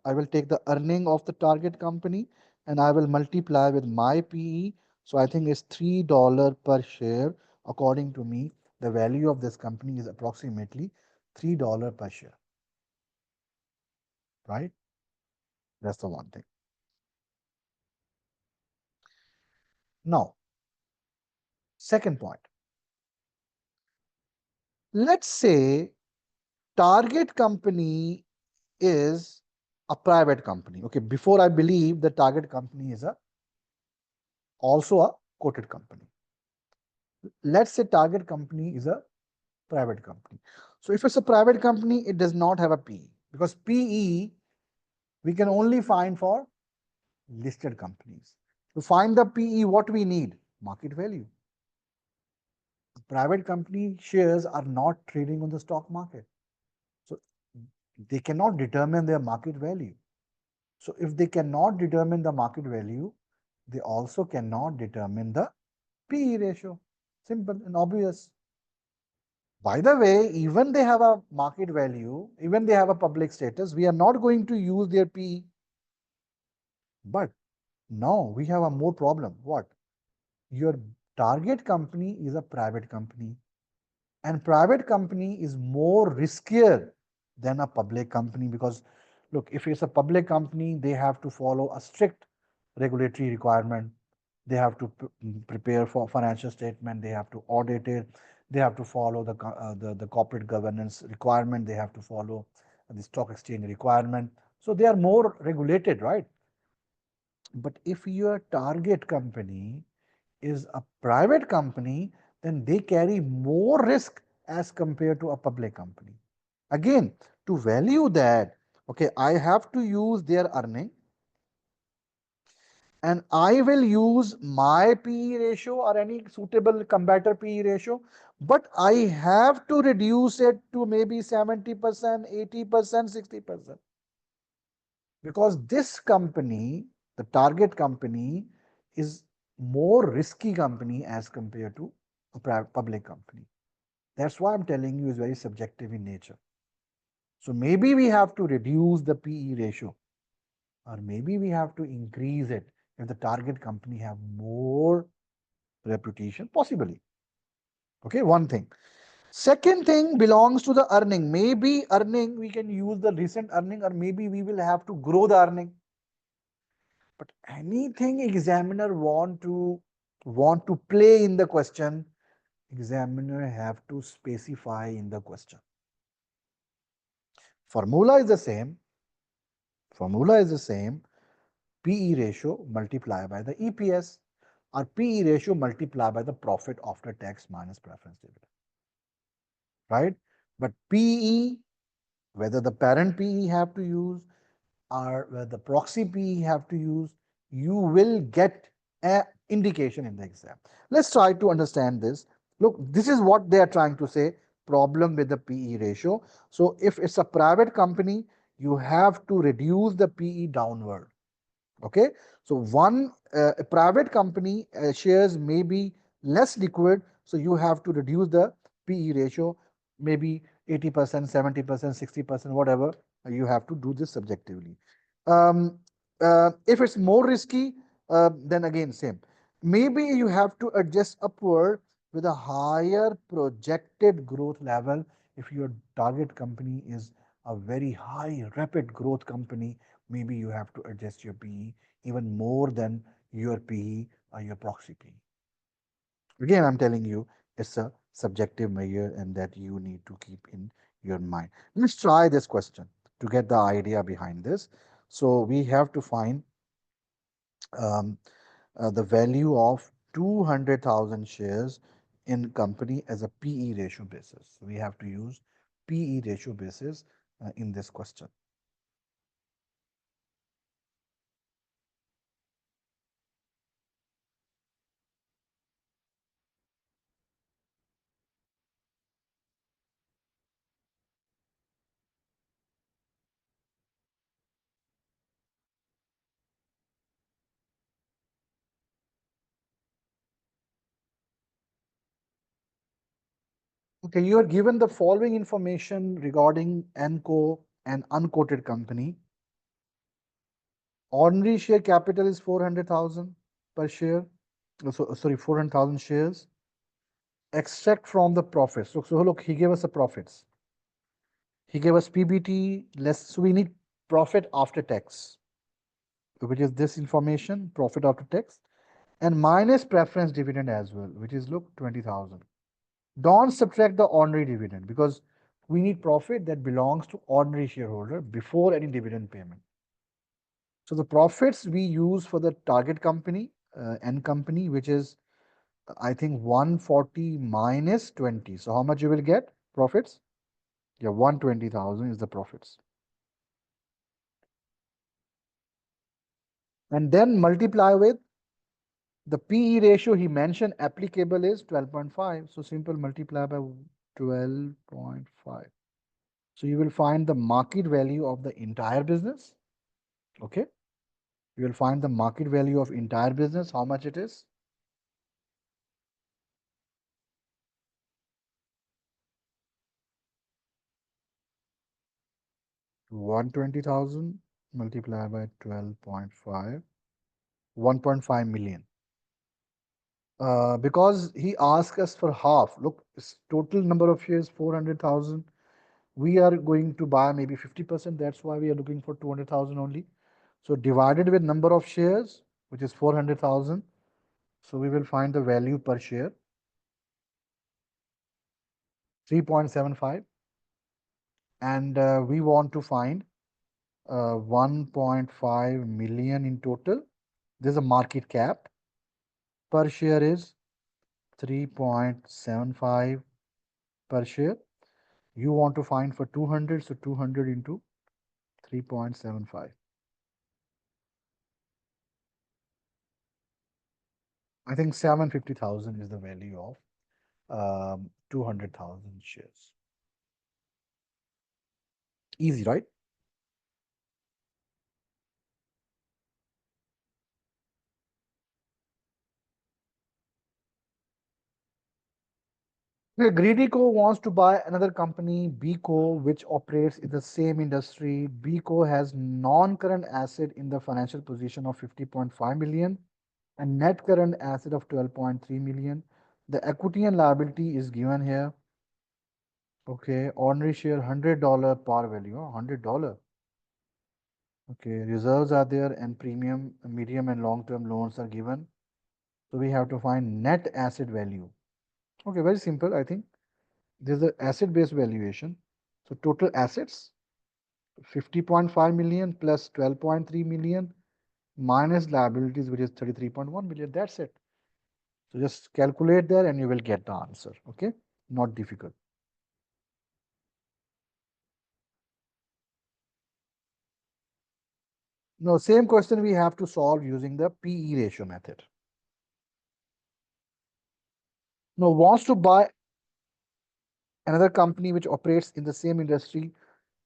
Speaker 2: I will take the earning of the target company and I will multiply with my PE. So I think it's $3 per share. According to me, the value of this company is approximately $3 per share, right? That's the one thing. Now, second point. Let's say target company is a private company. Okay, before I believe the target company is also a quoted company. Let's say target company is a private company. So if it's a private company, it does not have a PE because PE we can only find for listed companies. To find the PE, what we need? Market value. Private company shares are not trading on the stock market. So they cannot determine their market value. So if they cannot determine the market value, they also cannot determine the PE ratio. Simple and obvious. By the way, even they have a market value, even they have a public status, we are not going to use their PE. But now we have a more problem. What? Your target company is a private company, and private company is more riskier than a public company, because look, if it's a public company, they have to follow a strict regulatory requirement. They have to prepare for financial statement, they have to audit it, they have to follow the corporate governance requirement, they have to follow the stock exchange requirement, so they are more regulated, right? But if your target company is a private company, then they carry more risk as compared to a public company. Again, to value that, okay, I have to use their earning, and I will use my PE ratio or any suitable comparator PE ratio, but I have to reduce it to maybe 70%, 80%, 60%. Because this company, the target company, is more risky company as compared to a public company. That's why I'm telling you, is very subjective in nature. So maybe we have to reduce the PE ratio, or maybe we have to increase it if the target company have more reputation, possibly. Okay, one thing. Second thing belongs to the earning. Maybe earning, we can use the recent earning, or maybe we will have to grow the earning. But anything examiner want to play in the question, examiner have to specify in the question. Formula is the same. Formula is the same. PE ratio multiplied by the EPS, or PE ratio multiplied by the profit after tax minus preference dividend. Right? But PE, whether the parent PE have to use or whether the proxy PE have to use, you will get an indication in the exam. Let's try to understand this. Look, this is what they are trying to say, problem with the PE ratio. So if it's a private company, you have to reduce the PE downward. Okay, so one a private company shares may be less liquid, so you have to reduce the PE ratio, maybe 80%, 70%, 60%, whatever. You have to do this subjectively. Um, if it's more risky, then again same. Maybe you have to adjust upward with a higher projected growth level if your target company is a very high rapid growth company. Maybe you have to adjust your PE even more than your PE or your proxy PE. Again, I'm telling you, it's a subjective measure, and that you need to keep in your mind. Let's try this question to get the idea behind this. So we have to find um, the value of 200,000 shares in company as a PE ratio basis. So we have to use PE ratio basis in this question. Okay, you are given the following information regarding NCO and unquoted company. Ordinary share capital is 400,000 per share. Sorry, 400,000 shares. Extract from the profits. So look, he gave us the profits. He gave us PBT less. So we need profit after tax, which is this information, profit after tax, and minus preference dividend as well, which is look 20,000. Don't subtract the ordinary dividend, because we need profit that belongs to ordinary shareholder before any dividend payment. So the profits we use for the target company, N company, which is I think 140 minus 20. So how much you will get profits? Yeah, 120,000 is the profits. And then multiply with the PE ratio he mentioned applicable is 12.5. So simple, multiply by 12.5. So you will find the market value of the entire business. Okay. You will find the market value of entire business, how much it is. 120,000 multiplied by 12.5, 1.5 million. Because he asked us for half. Look, total number of shares 400,000. We are going to buy maybe 50%. That's why we are looking for 200,000 only. So divided with number of shares, which is 400,000. So we will find the value per share 3.75, and we want to find 1.5 million in total. This is a market cap. Per share is 3.75 per share. You want to find for 200, so 200 into 3.75. I think 750,000 is the value of 200,000 shares. Easy, right? Okay, Greedy Co wants to buy another company, B Co, which operates in the same industry. B Co has non-current asset in the financial position of 50.5 million and net current asset of 12.3 million. The equity and liability is given here. Okay, ordinary share $100 par value, $100. Okay, reserves are there and premium, medium and long-term loans are given. So we have to find net asset value. Okay, very simple. I think there's an asset-based valuation. So total assets 50.5 million plus 12.3 million minus liabilities, which is 33.1 million. That's it. So just calculate there and you will get the answer. Okay, not difficult. Now, same question we have to solve using the PE ratio method. Now, wants to buy another company which operates in the same industry.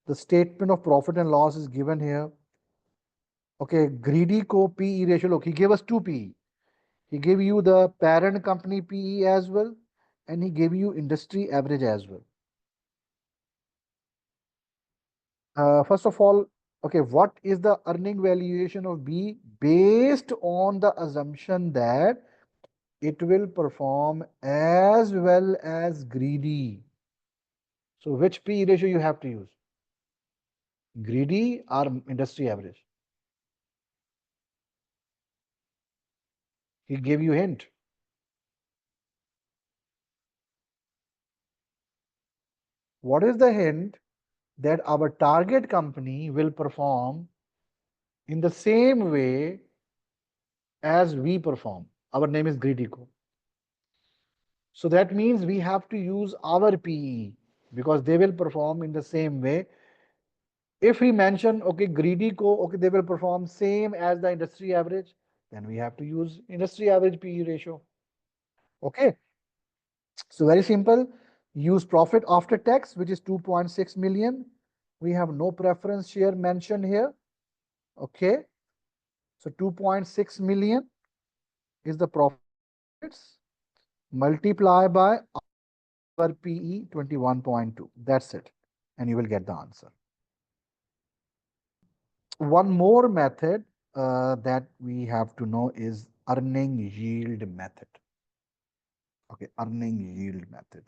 Speaker 2: The statement of profit and loss is given here. Okay, Greedy Co PE ratio. Look, he gave us two PE. He gave you the parent company PE as well, and he gave you industry average as well. First of all, okay, what is the earning valuation of B based on the assumption that it will perform as well as Greedy? So, which PE ratio you have to use? Greedy or industry average? He gave you hint. What is the hint? That our target company will perform in the same way as we perform. Our name is Greedico. So that means we have to use our PE because they will perform in the same way. If we mention, okay, Greedico, okay, they will perform same as the industry average, then we have to use industry average PE ratio. Okay. So very simple. Use profit after tax, which is 2.6 million. We have no preference share mentioned here. Okay. So 2.6 million is the profits multiply by our PE 21.2. That's it. And you will get the answer. One more method that we have to know is earning yield method. Okay, earning yield method.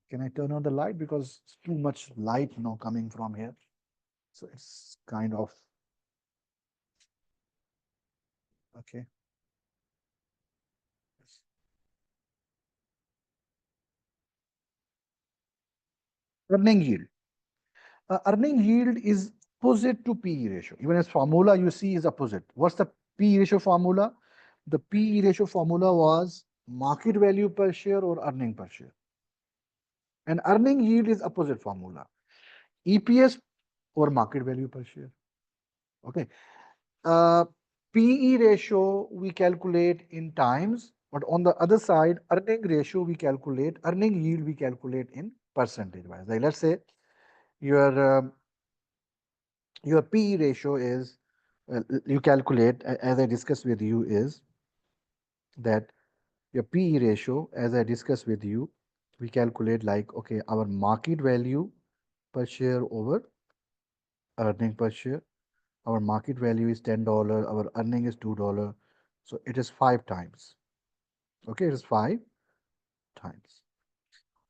Speaker 2: Can I turn on the light because it's too much light now coming from here. So it's kind of, okay. Earning yield. Earning yield is opposite to PE ratio. Even as formula you see is opposite. What's the PE ratio formula? The PE ratio formula was market value per share or earning per share. And earning yield is opposite formula. EPS or market value per share. Okay. Uh, PE ratio we calculate in times, but on the other side, earning ratio we calculate, earning yield we calculate in percentage wise. Like let's say your your PE ratio is, you calculate, as I discussed with you, is that your PE ratio, as I discussed with you, we calculate like, okay, our market value per share over earning per share. Our market value is $10, our earning is $2. So it is 5 times. Okay, it is 5 times.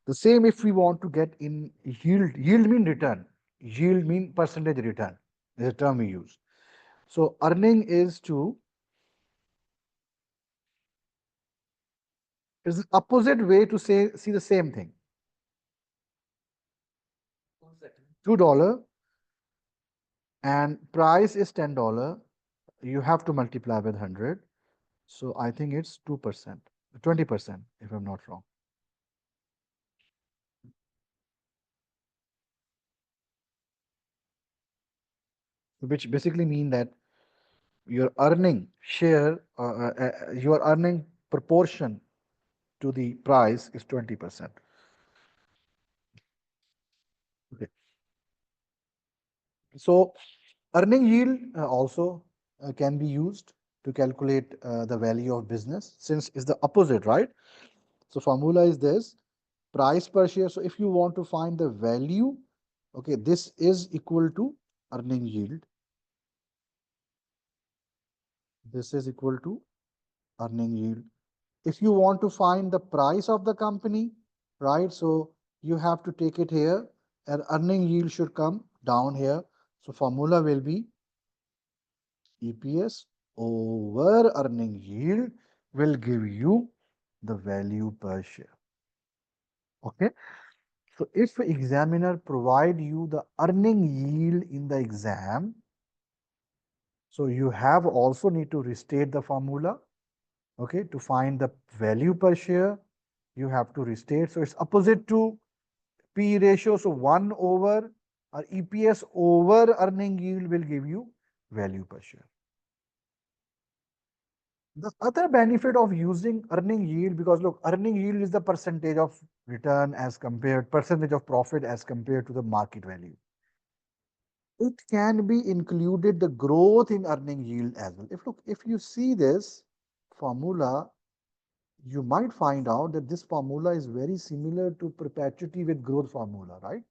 Speaker 2: The same if we want to get in yield. Yield mean return. Yield mean percentage return. Is a term we use. So earning is the opposite way to say see the same thing. $2 and price is $10. You have to multiply with 100. So I think it's 2%, 20%, if I'm not wrong. Which basically mean that your earning share, your earning proportion to the price is 20%. Okay. So earning yield also can be used to calculate the value of business, since it's the opposite, right? So formula is this: price per share. So if you want to find the value, okay, this is equal to earning yield. This is equal to earning yield. If you want to find the price of the company, right? So you have to take it here, and earning yield should come down here. So formula will be EPS over earning yield will give you the value per share. Okay. So if examiner provide you the earning yield in the exam, so you have also need to restate the formula. Okay, to find the value per share, you have to restate. So it's opposite to P ratio. So 1 over or EPS over earning yield will give you value per share. The other benefit of using earning yield, because look, earning yield is the percentage of return as compared, percentage of profit as compared to the market value. It can be included the growth in earning yield as well. If you see this formula, you might find out that this formula is very similar to perpetuity with growth formula, right?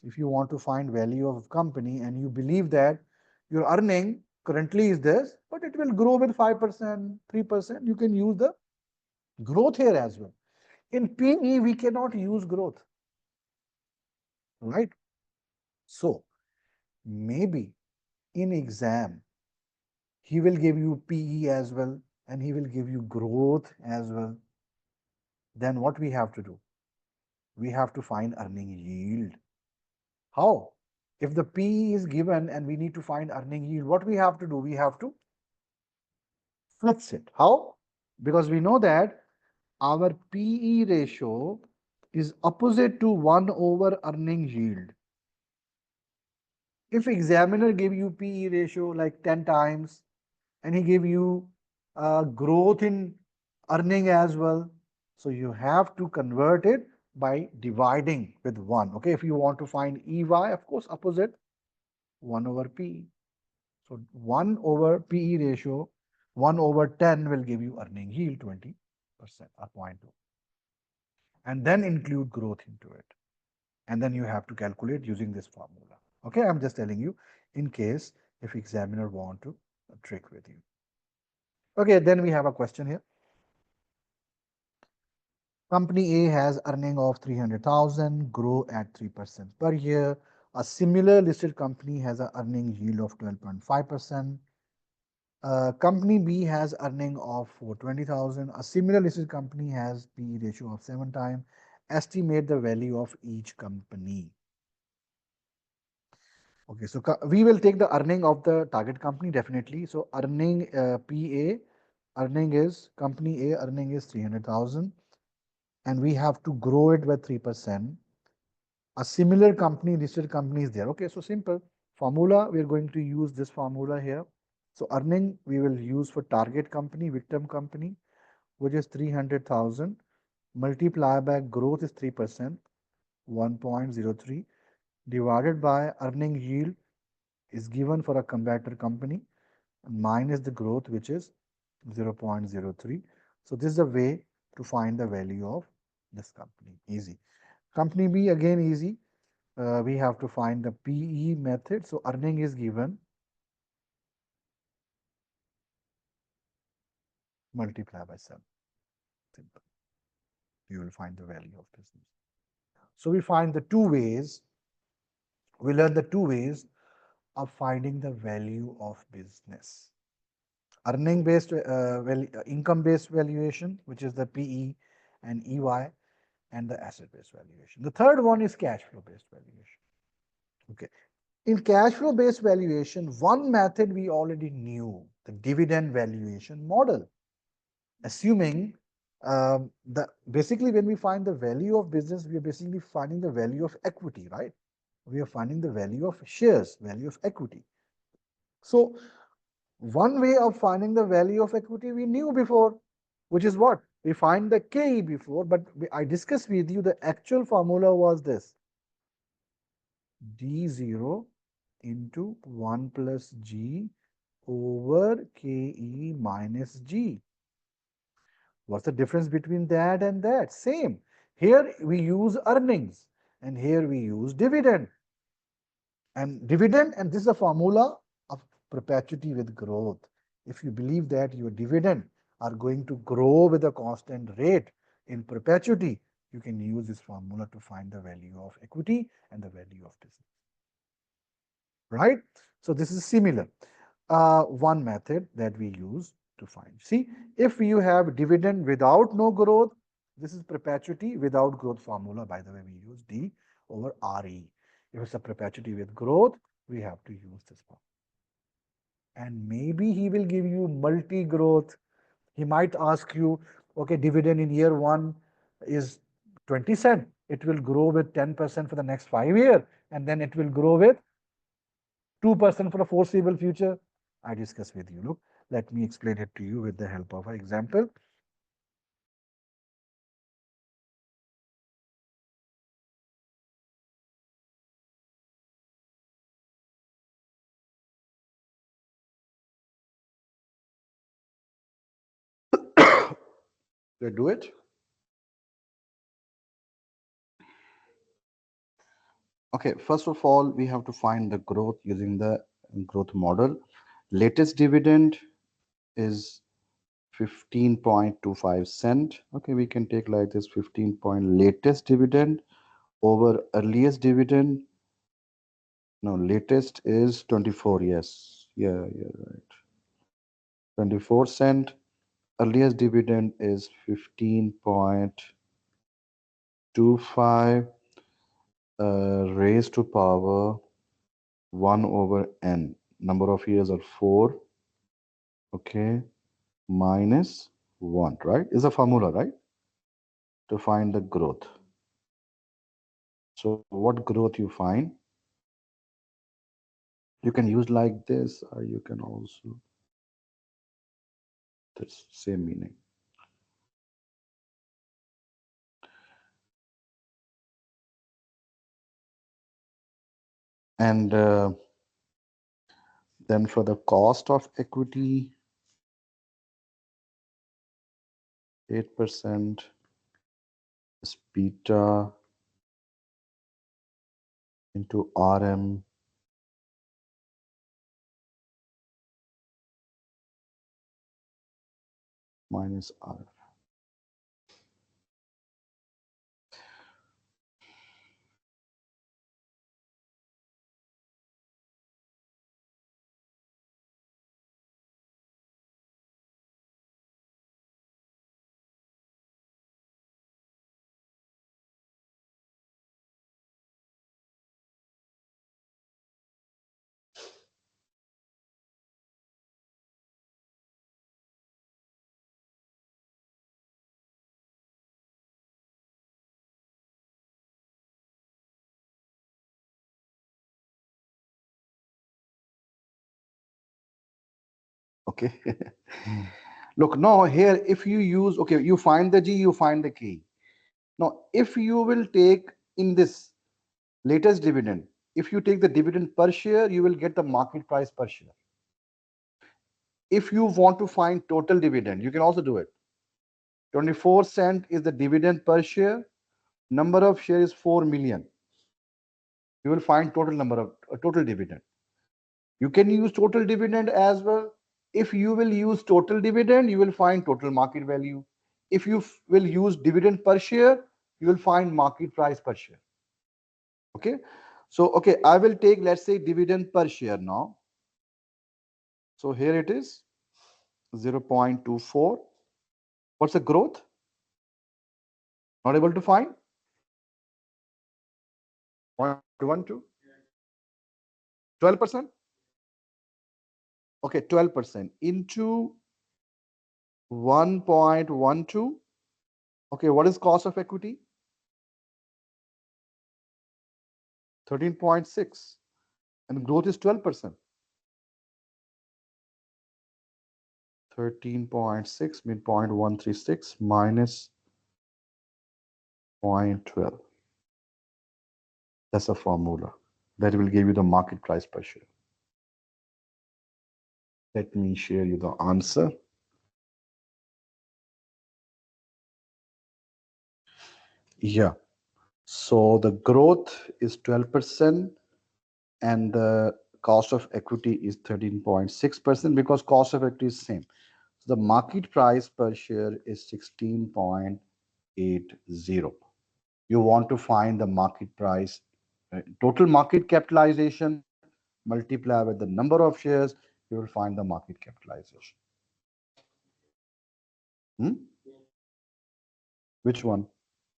Speaker 2: If you want to find value of company and you believe that your earning currently is this, but it will grow with 5%, 3%, you can use the growth here as well. In PE, we cannot use growth, right? So maybe in exam, he will give you PE as well, and he will give you growth as well. Then what we have to do? We have to find earning yield. How? If the PE is given and we need to find earning yield, what we have to do? We have to flex it. How? Because we know that our PE ratio is opposite to 1 over earning yield. If examiner give you PE ratio like 10 times and he give you growth in earning as well, so you have to convert it by dividing with 1. Okay, if you want to find EY, of course, opposite 1 over PE. So 1 over PE ratio, 1 over 10 will give you earning yield 20% or 0.2. And then include growth into it. And then you have to calculate using this formula. Okay, I'm just telling you in case if examiner want to trick with you. Okay, then we have a question here. Company A has earning of 300,000, grow at 3% per year. A similar listed company has an earning yield of 12.5%. Company B has earning of 420,000. A similar listed company has PE ratio of 7 times. Estimate the value of each company. Okay, so we will take the earning of the target company definitely. So earning PA, earning is company A, earning is 300,000, and we have to grow it by 3%. A similar company, listed company is there. Okay, so simple formula. We are going to use this formula here. So earning we will use for target company, victim company, which is 300,000. Multiply by growth is 3%, 1.03, divided by earning yield is given for a competitor company, minus the growth, which is 0.03. So this is the way to find the value of this company. Easy. Company B, again easy. We have to find the PE method. So earning is given. multiply by 7. Simple. You will find the value of business. So we find the two ways, we learn the two ways of finding the value of business. Earning based, income based valuation, which is the PE and EY, and the asset based valuation. The third one is cash flow based valuation. Okay. In cash flow based valuation, one method we already knew, the dividend valuation model, assuming the basically when we find the value of business, we are basically finding the value of equity, right? We are finding the value of shares, value of equity. So one way of finding the value of equity we knew before, which is what? We find the KE before, but I discussed with you the actual formula was this: D0 into 1 plus G over KE minus G. What's the difference between that and that? Same. Here we use earnings and here we use dividend. And dividend, and this is a formula of perpetuity with growth. If you believe that your dividend are going to grow with a constant rate in perpetuity, you can use this formula to find the value of equity and the value of business. Right? So this is similar. One method that we use to find. See, if you have dividend without no growth, this is perpetuity without growth formula. By the way, we use D over RE. If it's a perpetuity with growth, we have to use this one. And maybe he will give you multi-growth. He might ask you, okay, dividend in year 1 is 20 cents. It will grow with 10% for the next 5 years, and then it will grow with 2% for the foreseeable future. I discuss with you. Look, let me explain it to you with the help of an example.
Speaker 1: They do it. Okay, first of all, we have to find the growth using the growth model. Latest dividend is 15.25 cent. Okay, we can take like this 15 point latest dividend over earliest dividend. No, latest is 24. Yes, yeah, right. 24 cent. Earliest dividend is 15.25 raised to power 1 over n. Number of years are 4. Okay, minus 1, right? Is a formula, right? To find the growth. So what growth you find? You can use like this, or you can also this same meaning. And then for the cost of equity, 8% is beta into RM minus R. Okay. Look, no, here, if you use, okay, you find the G, you find the K. Now, if you will take in this latest dividend, if you take the dividend per share, you will get the market price per share. If you want to find total dividend, you can also do it. 24 cent is the dividend per share. Number of shares is 4 million. You will find total number of total dividend. You can use total dividend as well. If you will use total dividend, you will find total market value. If you will use dividend per share, you will find market price per share. Okay. So, okay, I will take, let's say, dividend per share now. So here it is 0.24. What's the growth? Not able to find? 0.12? 12%? Okay, 12% into 1.12. Okay, what is cost of equity? 13.6. And growth is 12%. 13.6 mean 0.136 minus 0.12. That's a formula that will give you the market price per share. Let me share you the answer. Yeah. So the growth is 12% and the cost of equity is 13.6% because cost of equity is same. So the market price per share is 16.80. You want to find the market price, total market capitalization, multiply with the number of shares, you will find the market capitalization. Which one?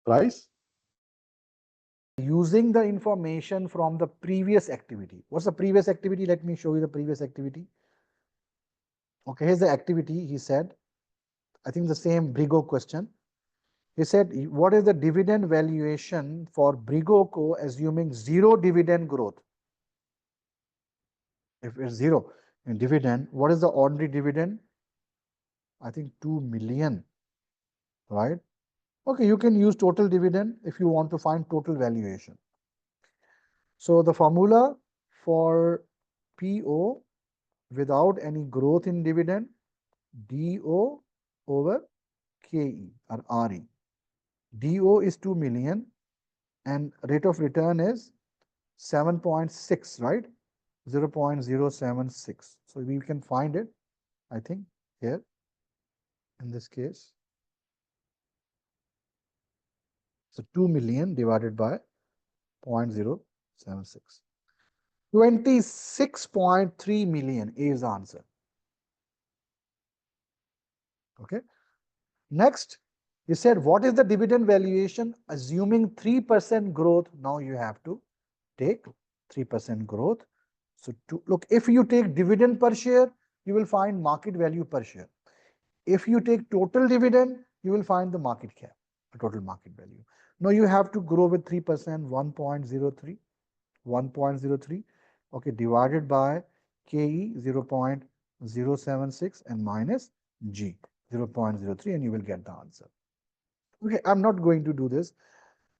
Speaker 1: Price?
Speaker 2: Using the information from the previous activity. What's the previous activity? Let me show you the previous activity. Okay, here's the activity. He said, I think the same Brigo question. He said, what is the dividend valuation for Brigo Co assuming zero dividend growth? If it's zero in dividend, what is the ordinary dividend? I think 2 million, right? Okay, you can use total dividend if you want to find total valuation. So the formula for PO without any growth in dividend, DO over KE or RE. DO is 2 million and rate of return is 7.6, right? 0.076. So we can find it, I think, here in this case. So 2 million divided by 0.076. 26.3 million is the answer. Okay. Next, he said, what is the dividend valuation assuming 3% growth? Now you have to take 3% growth. So look, if you take dividend per share, you will find market value per share. If you take total dividend, you will find the market cap, the total market value. Now you have to grow with 3%, 1.03, 1.03, okay, divided by KE 0.076 and minus G 0.03 and you will get the answer. Okay, I'm not going to do this.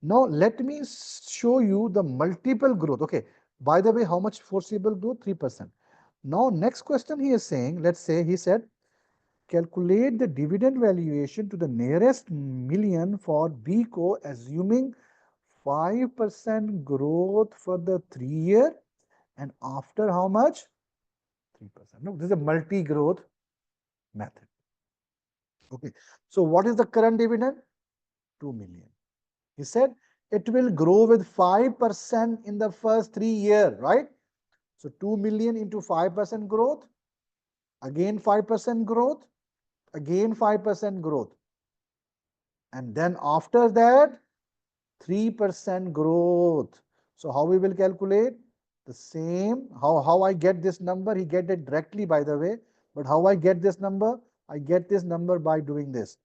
Speaker 2: Now let me show you the multiple growth. Okay, by the way, how much foreseeable growth? 3%. Now next question he is saying, let's say he said, calculate the dividend valuation to the nearest million for BCO assuming 5% growth for the 3-year and after how much? 3%. No, this is a multi-growth method. Okay, so what is the current dividend? 2 million. He said it will grow with 5% in the first 3 years, right? So 2 million into 5% growth, again 5% growth, again 5% growth. And then after that, 3% growth. So how we will calculate? The same, how I get this number, he get it directly by the way, but how I get this number? I get this number by doing this.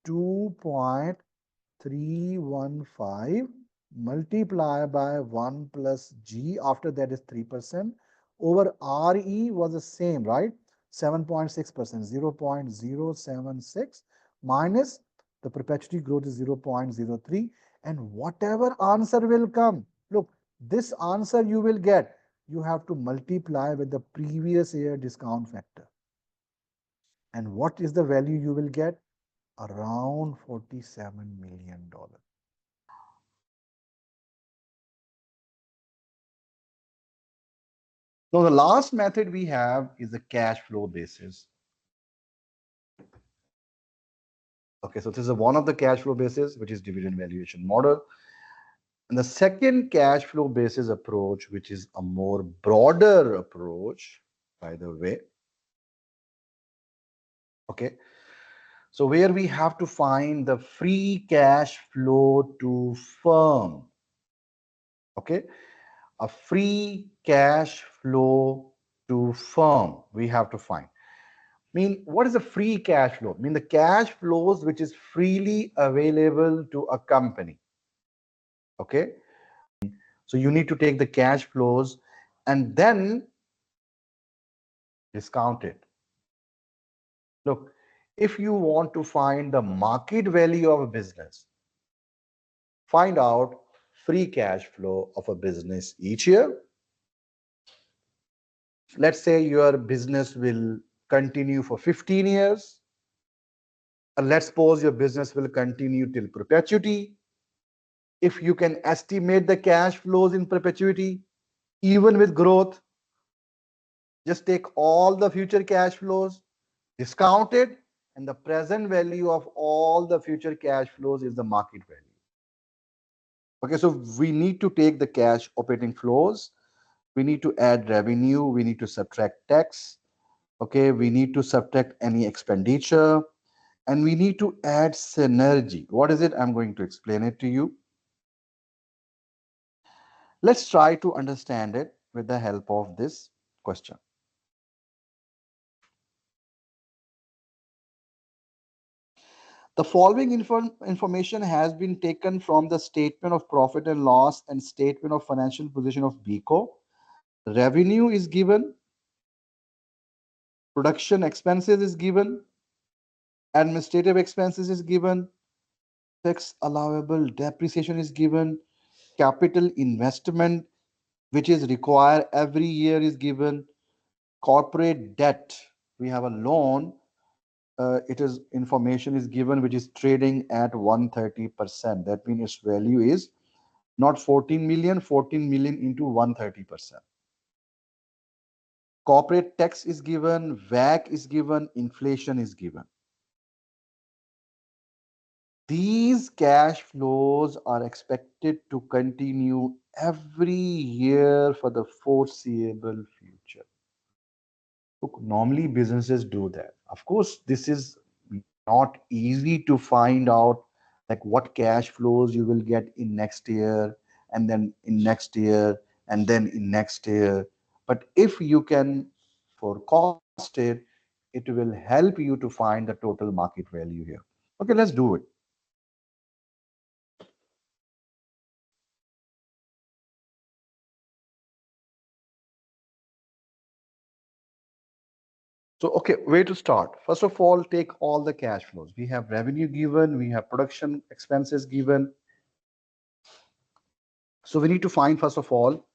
Speaker 2: 2.315 multiply by 1 plus G, after that is 3%, over RE was the same, right? 7.6%, 0.076 minus the perpetuity growth is 0.03 and whatever answer will come, look, this answer you will get, you have to multiply with the previous year discount factor. And what is the value you will get? Around $47 million.
Speaker 1: Now, the last method we have is the cash flow basis. Okay, so this is one of the cash flow basis, which is dividend valuation model. And the second cash flow basis approach, which is a more broader approach, by the way. Okay, so where we have to find the free cash flow to firm. Okay, a free cash flow to firm we have to find. What is a free cash flow? The cash flows which is freely available to a company. Okay, so you need to take the cash flows and then discount it. Look, if you want to find the market value of a business, find out free cash flow of a business each year. Let's say your business will continue for 15 years. And let's suppose your business will continue till perpetuity. If you can estimate the cash flows in perpetuity, even with growth, just take all the future cash flows, discount it, and the present value of all the future cash flows is the market value. Okay, so we need to take the cash operating flows, we need to add revenue, we need to subtract tax, okay, we need to subtract any expenditure, and we need to add synergy. What is it? I'm going to explain it to you. Let's try to understand it with the help of this question. The following information has been taken from the statement of profit and loss and statement of financial position of BICO. Revenue is given, production expenses is given, administrative expenses is given, tax allowable depreciation is given, capital investment which is required every year is given, corporate debt, we have a loan, it is information is given which is trading at 130%. That means its value is not 14 million, 14 million into 130%. Corporate tax is given, VAT is given, inflation is given. These cash flows are expected to continue every year for the foreseeable future. Look, normally businesses do that. Of course, this is not easy to find out like what cash flows you will get in next year and then in next year and then in next year. But if you can forecast it will help you to find the total market value here. Okay, let's do it. So, okay, where to start? First of all, take all the cash flows. We have revenue given, we have production expenses given. So we need to find, first of all,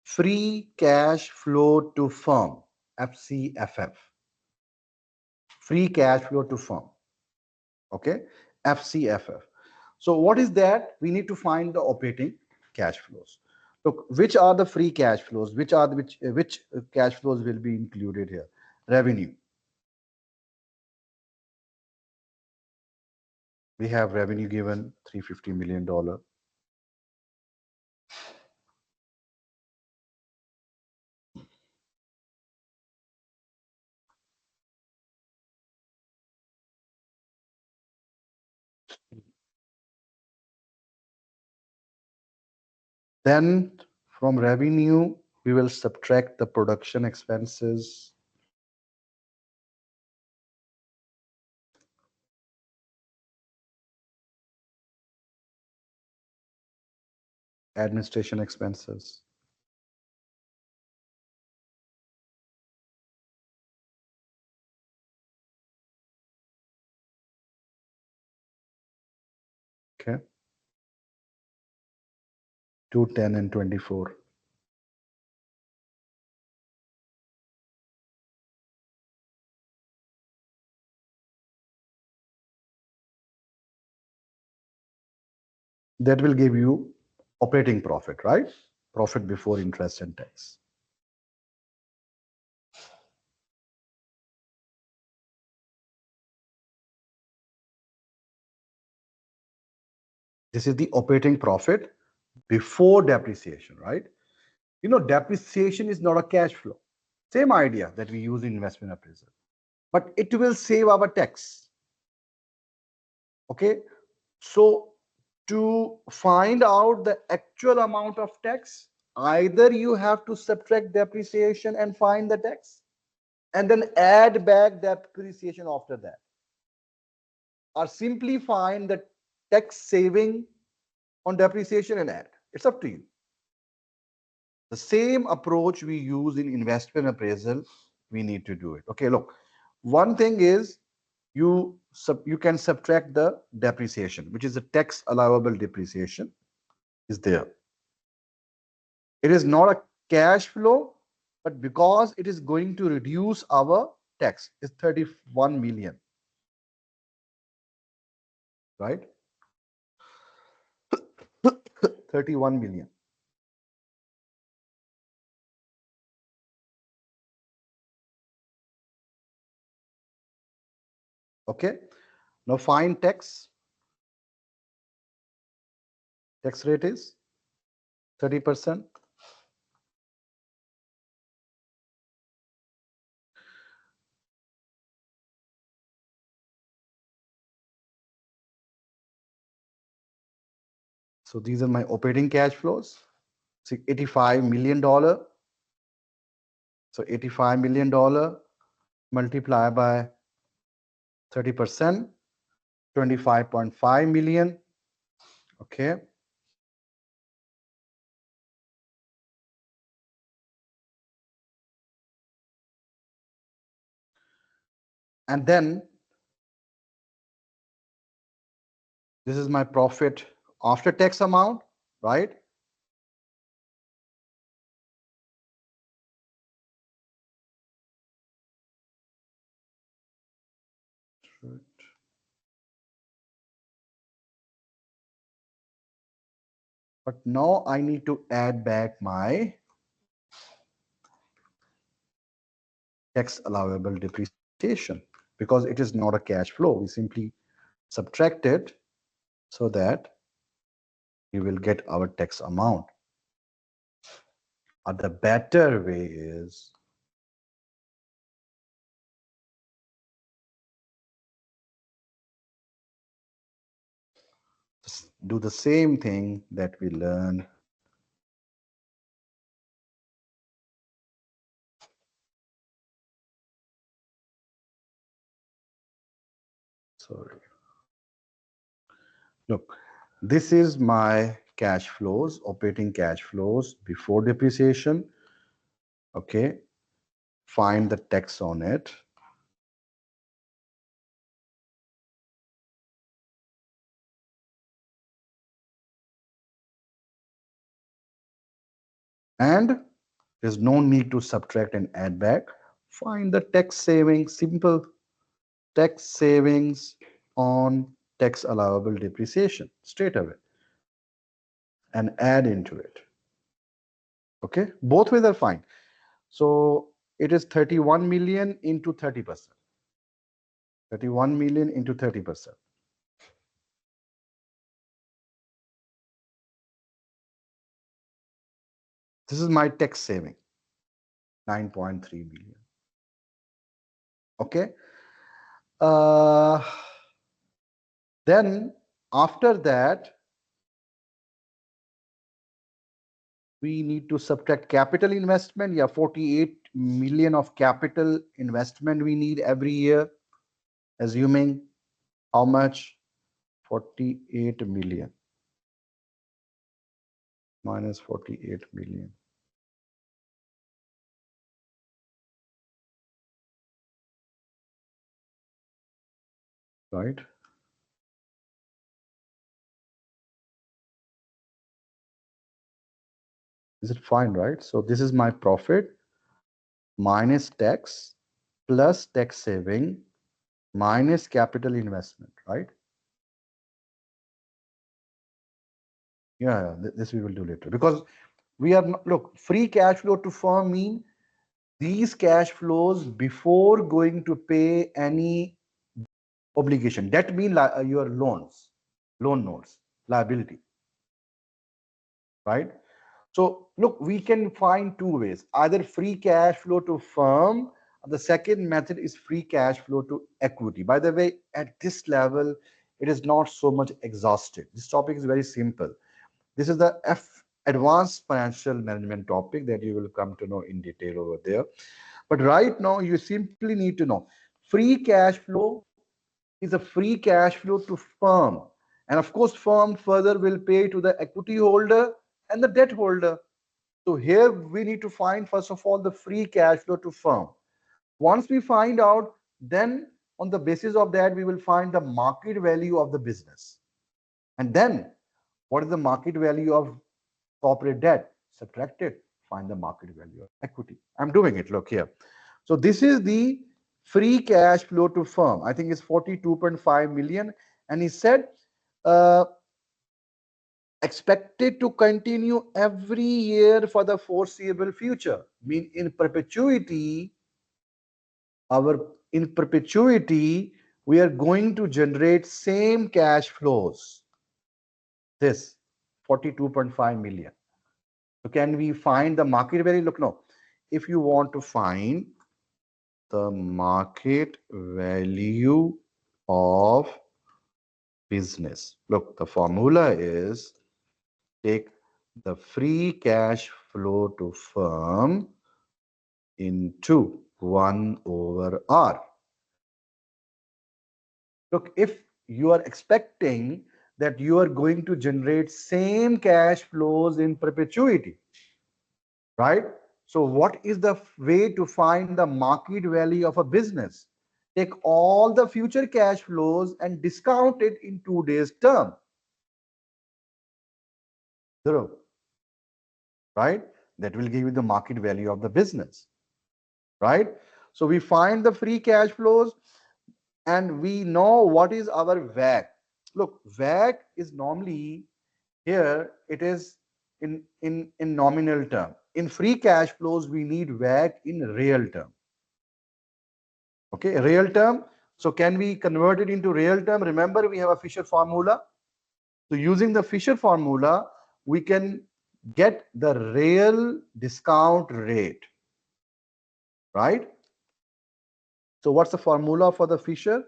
Speaker 1: free cash flow to firm, FCFF. Free cash flow to firm. Okay, FCFF. So what is that? We need to find the operating cash flows. Look, which are the free cash flows? Which are the, which cash flows will be included here? Revenue. We have revenue given $350 million. Then from revenue, we will subtract the production expenses, administration expenses. Okay. 2, 10, and 24. That will give you operating profit, right? Profit before interest and tax. This is the operating profit before depreciation, right? Depreciation is not a cash flow. Same idea that we use in investment appraisal, but it will save our tax. Okay, so to find out the actual amount of tax, either you have to subtract depreciation and find the tax, and then add back depreciation after that, or simply find the tax saving on depreciation and add. It's up to you. The same approach we use in investment appraisal, we need to do it. Okay, look, one thing is you can subtract the depreciation, which is the tax allowable depreciation is there. It is not a cash flow, but because it is going to reduce our tax, it's 31 million, right? 31 million. Okay, now find tax. Tax rate is 30%. So these are my operating cash flows. See, $85 million. So $85 million multiplied by 30%, 25.5 million. Okay. And then this is my profit after tax amount, right? But now I need to add back my tax allowable depreciation because it is not a cash flow. We simply subtract it so that we will get our tax amount. Or the better way is do the same thing that we learn. Sorry. Look, this is my cash flows, operating cash flows before depreciation. Okay. Find the tax on it. And there's no need to subtract and add back. Find the tax savings, simple tax savings on tax allowable depreciation straight away and add into it. Okay, both ways are fine. So it is 31 million into 30%. 31 million into 30%. This is my tax saving, 9.3 million. Okay. Then after that, we need to subtract capital investment. Yeah, 48 million of capital investment we need every year, assuming how much? 48 million minus 48 million. Right? Is it fine, right? So this is my profit minus tax plus tax saving minus capital investment, right? Yeah, this we will do later because we are not, look, free cash flow to firm mean these cash flows before going to pay any obligation. That means your loan notes,
Speaker 2: liability, right? So look, we can find two ways, either free cash flow to firm. The second method is free cash flow to equity. By the way, at this level, it is not so much exhausted. This topic is very simple. This is the advanced financial management topic that you will come to know in detail over there. But right now, you simply need to know free cash flow is a free cash flow to firm. And of course, firm further will pay to the equity holder and the debt holder. So here we need to find, first of all, the free cash flow to firm. Once we find out, then on the basis of that, we will find the market value of the business. And then what is the market value of corporate debt? Subtract it, find the market value of equity. I'm doing it, look here. So this is the free cash flow to firm. I think it's 42.5 million. And he said, uh, expected to continue every year for the foreseeable future. Mean in perpetuity, we are going to generate same cash flows. This 42.5 million. So can we find the market value? Look, no. If you want to find the market value of business, look, the formula is take the free cash flow to firm into 1 over R. Look, if you are expecting that you are going to generate same cash flows in perpetuity, right? So what is the way to find the market value of a business? Take all the future cash flows and discount it in 2 days term. 0, right? That will give you the market value of the business, right? So we find the free cash flows and we know what is our WACC. Look, WACC is normally here, it is in nominal term. In free cash flows, we need WACC in real term. Okay, real term. So can we convert it into real term? Remember, we have a Fisher formula. So using the Fisher formula, we can get the real discount rate, right? So what's the formula for the Fisher?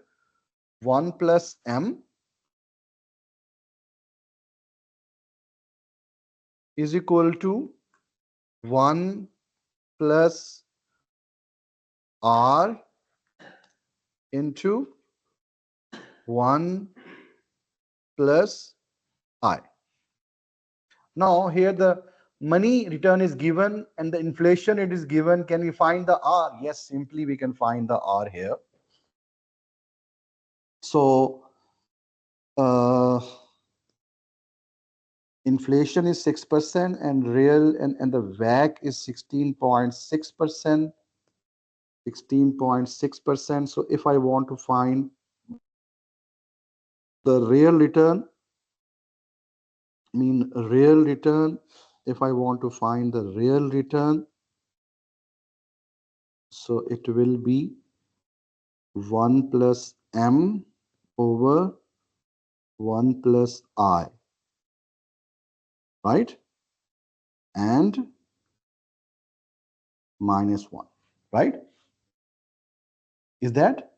Speaker 2: 1 plus M is equal to 1 plus R into 1 plus I. Now here the money return is given and the inflation it is given. Can we find the R? Yes, simply we can find the R here. So inflation is 6% and real and the WACC is 16.6%. 16.6%. So if I want to find the real return, if I want to find the real return, so it will be 1 plus M over 1 plus I, right? And minus 1, right? Is that?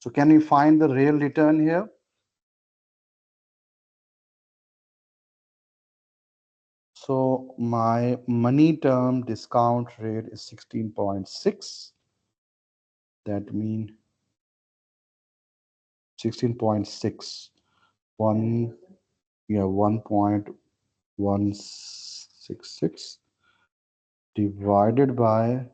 Speaker 2: So can we find the real return here? So my money term discount rate is 16.6. That means 16.6. 1.166 divided by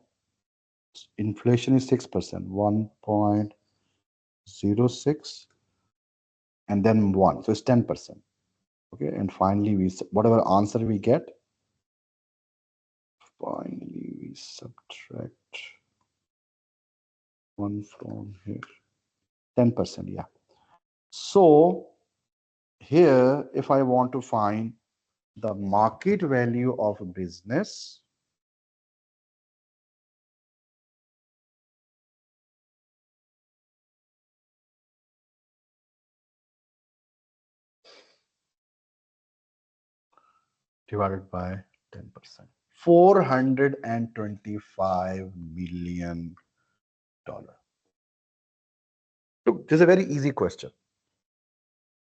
Speaker 2: inflation is 6%, 1.06 and then 1. So it's 10%. Okay, and finally we whatever answer we get, finally we subtract 1 from here. 10%, yeah. So here, if I want to find the market value of a business,
Speaker 1: divided by 10%. $425 million. Look, this is a very easy question.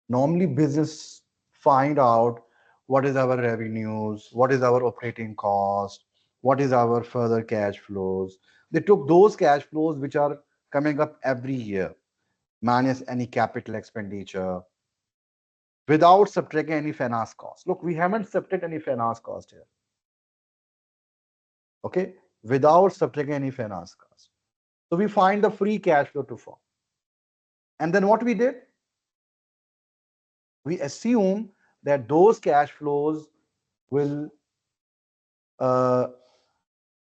Speaker 1: Normally, business find out what is our revenues, what is our operating cost, what is our further cash flows. They took those cash flows which are coming up every year, minus any capital expenditure, without subtracting any finance cost. Look, we haven't subtracted any finance cost here. Okay, without subtracting any finance cost. So we find the free cash flow to form. And then what we did? We assume that those cash flows will uh,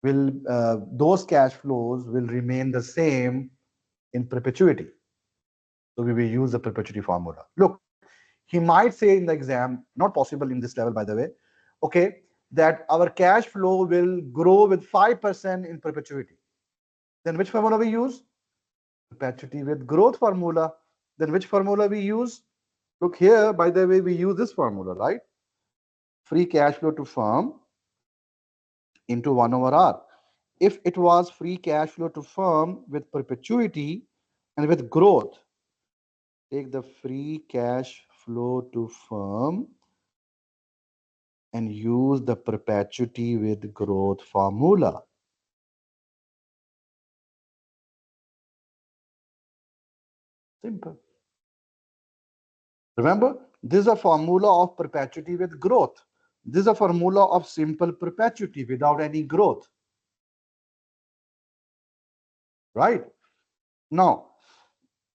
Speaker 1: those cash flows will remain the same in perpetuity. So we will use the perpetuity formula. Look, he might say in the exam, not possible in this level, by the way, okay, that our cash flow will grow with 5% in perpetuity. Then which formula we use? Perpetuity with growth formula. Then which formula we use? Look here, by the way, we use this formula, right? Free cash flow to firm into 1 over R. If it was free cash flow to firm with perpetuity and with growth, take the free cash flow to firm and use the perpetuity with growth formula. Simple. Remember, this is a formula of perpetuity with growth. This is a formula of simple perpetuity without any growth. Right? Now,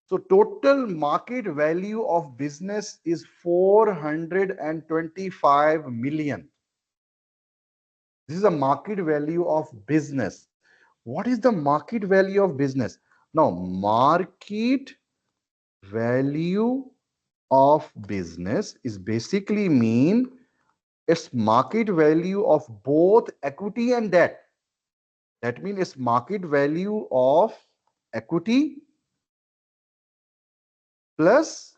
Speaker 1: so total market value of business is 425 million. This is a market value of business. What is the market value of business? Now, market value of business is basically mean its market value of both equity and debt. That means its market value of equity plus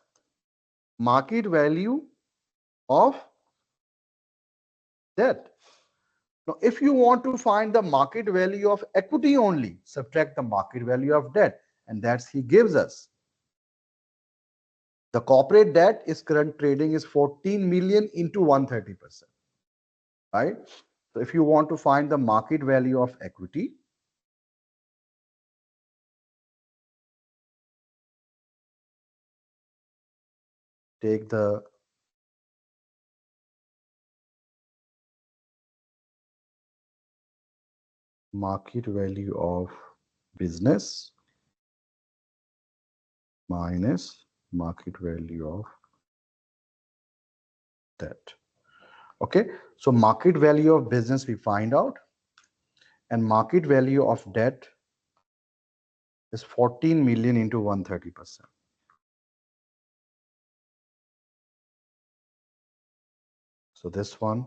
Speaker 1: market value of debt. Now, if you want to find the market value of equity only, subtract the market value of debt, and that's he gives us. The corporate debt is current trading is 14 million into 130%. Right? So if you want to find the market value of equity, take the market value of business minus market value of debt. Okay, so market value of business we find out, and market value of debt is 14 million into 130%. So this one,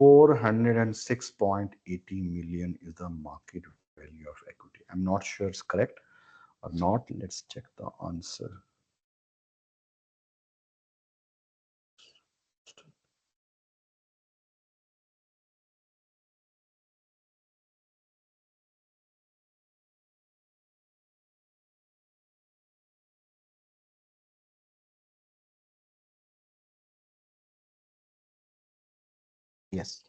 Speaker 1: 406.80 million is the market value of equity. I'm not sure it's correct or not. Let's check the answer. Yes.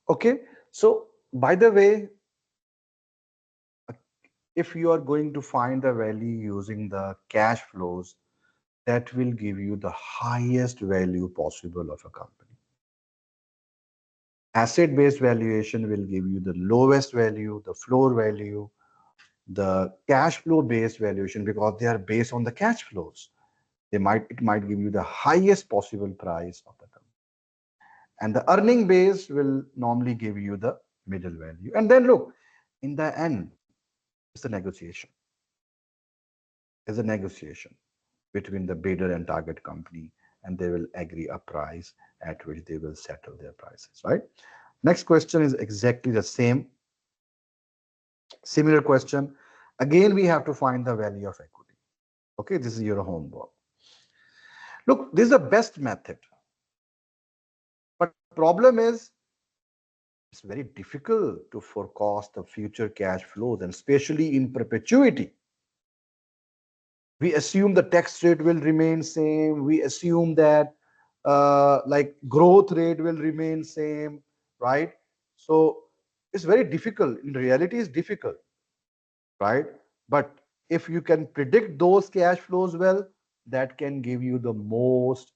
Speaker 1: Okay, so by the way, if you are going to find the value using the cash flows, that will give you the highest value possible of a company. Asset-based valuation will give you the lowest value, the floor value, the cash flow based valuation, because they are based on the cash flows. It might give you the highest possible price of the company. And the earning base will normally give you the middle value. And then look, in the end, it's a negotiation. It's a negotiation between the bidder and target company, and they will agree a price at which they will settle their prices, right? Next question is exactly the same.
Speaker 2: Similar question. Again, we have to find the value of equity. Okay, this is your homework. Look, this is the best method. But problem is, it's very difficult to forecast the future cash flows, and especially in perpetuity. We assume the tax rate will remain same. We assume that like growth rate will remain same, right? So it's very difficult. In reality, it's difficult, right? But if you can predict those cash flows well, that can give you the most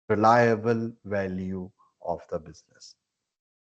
Speaker 2: reliable value of the business.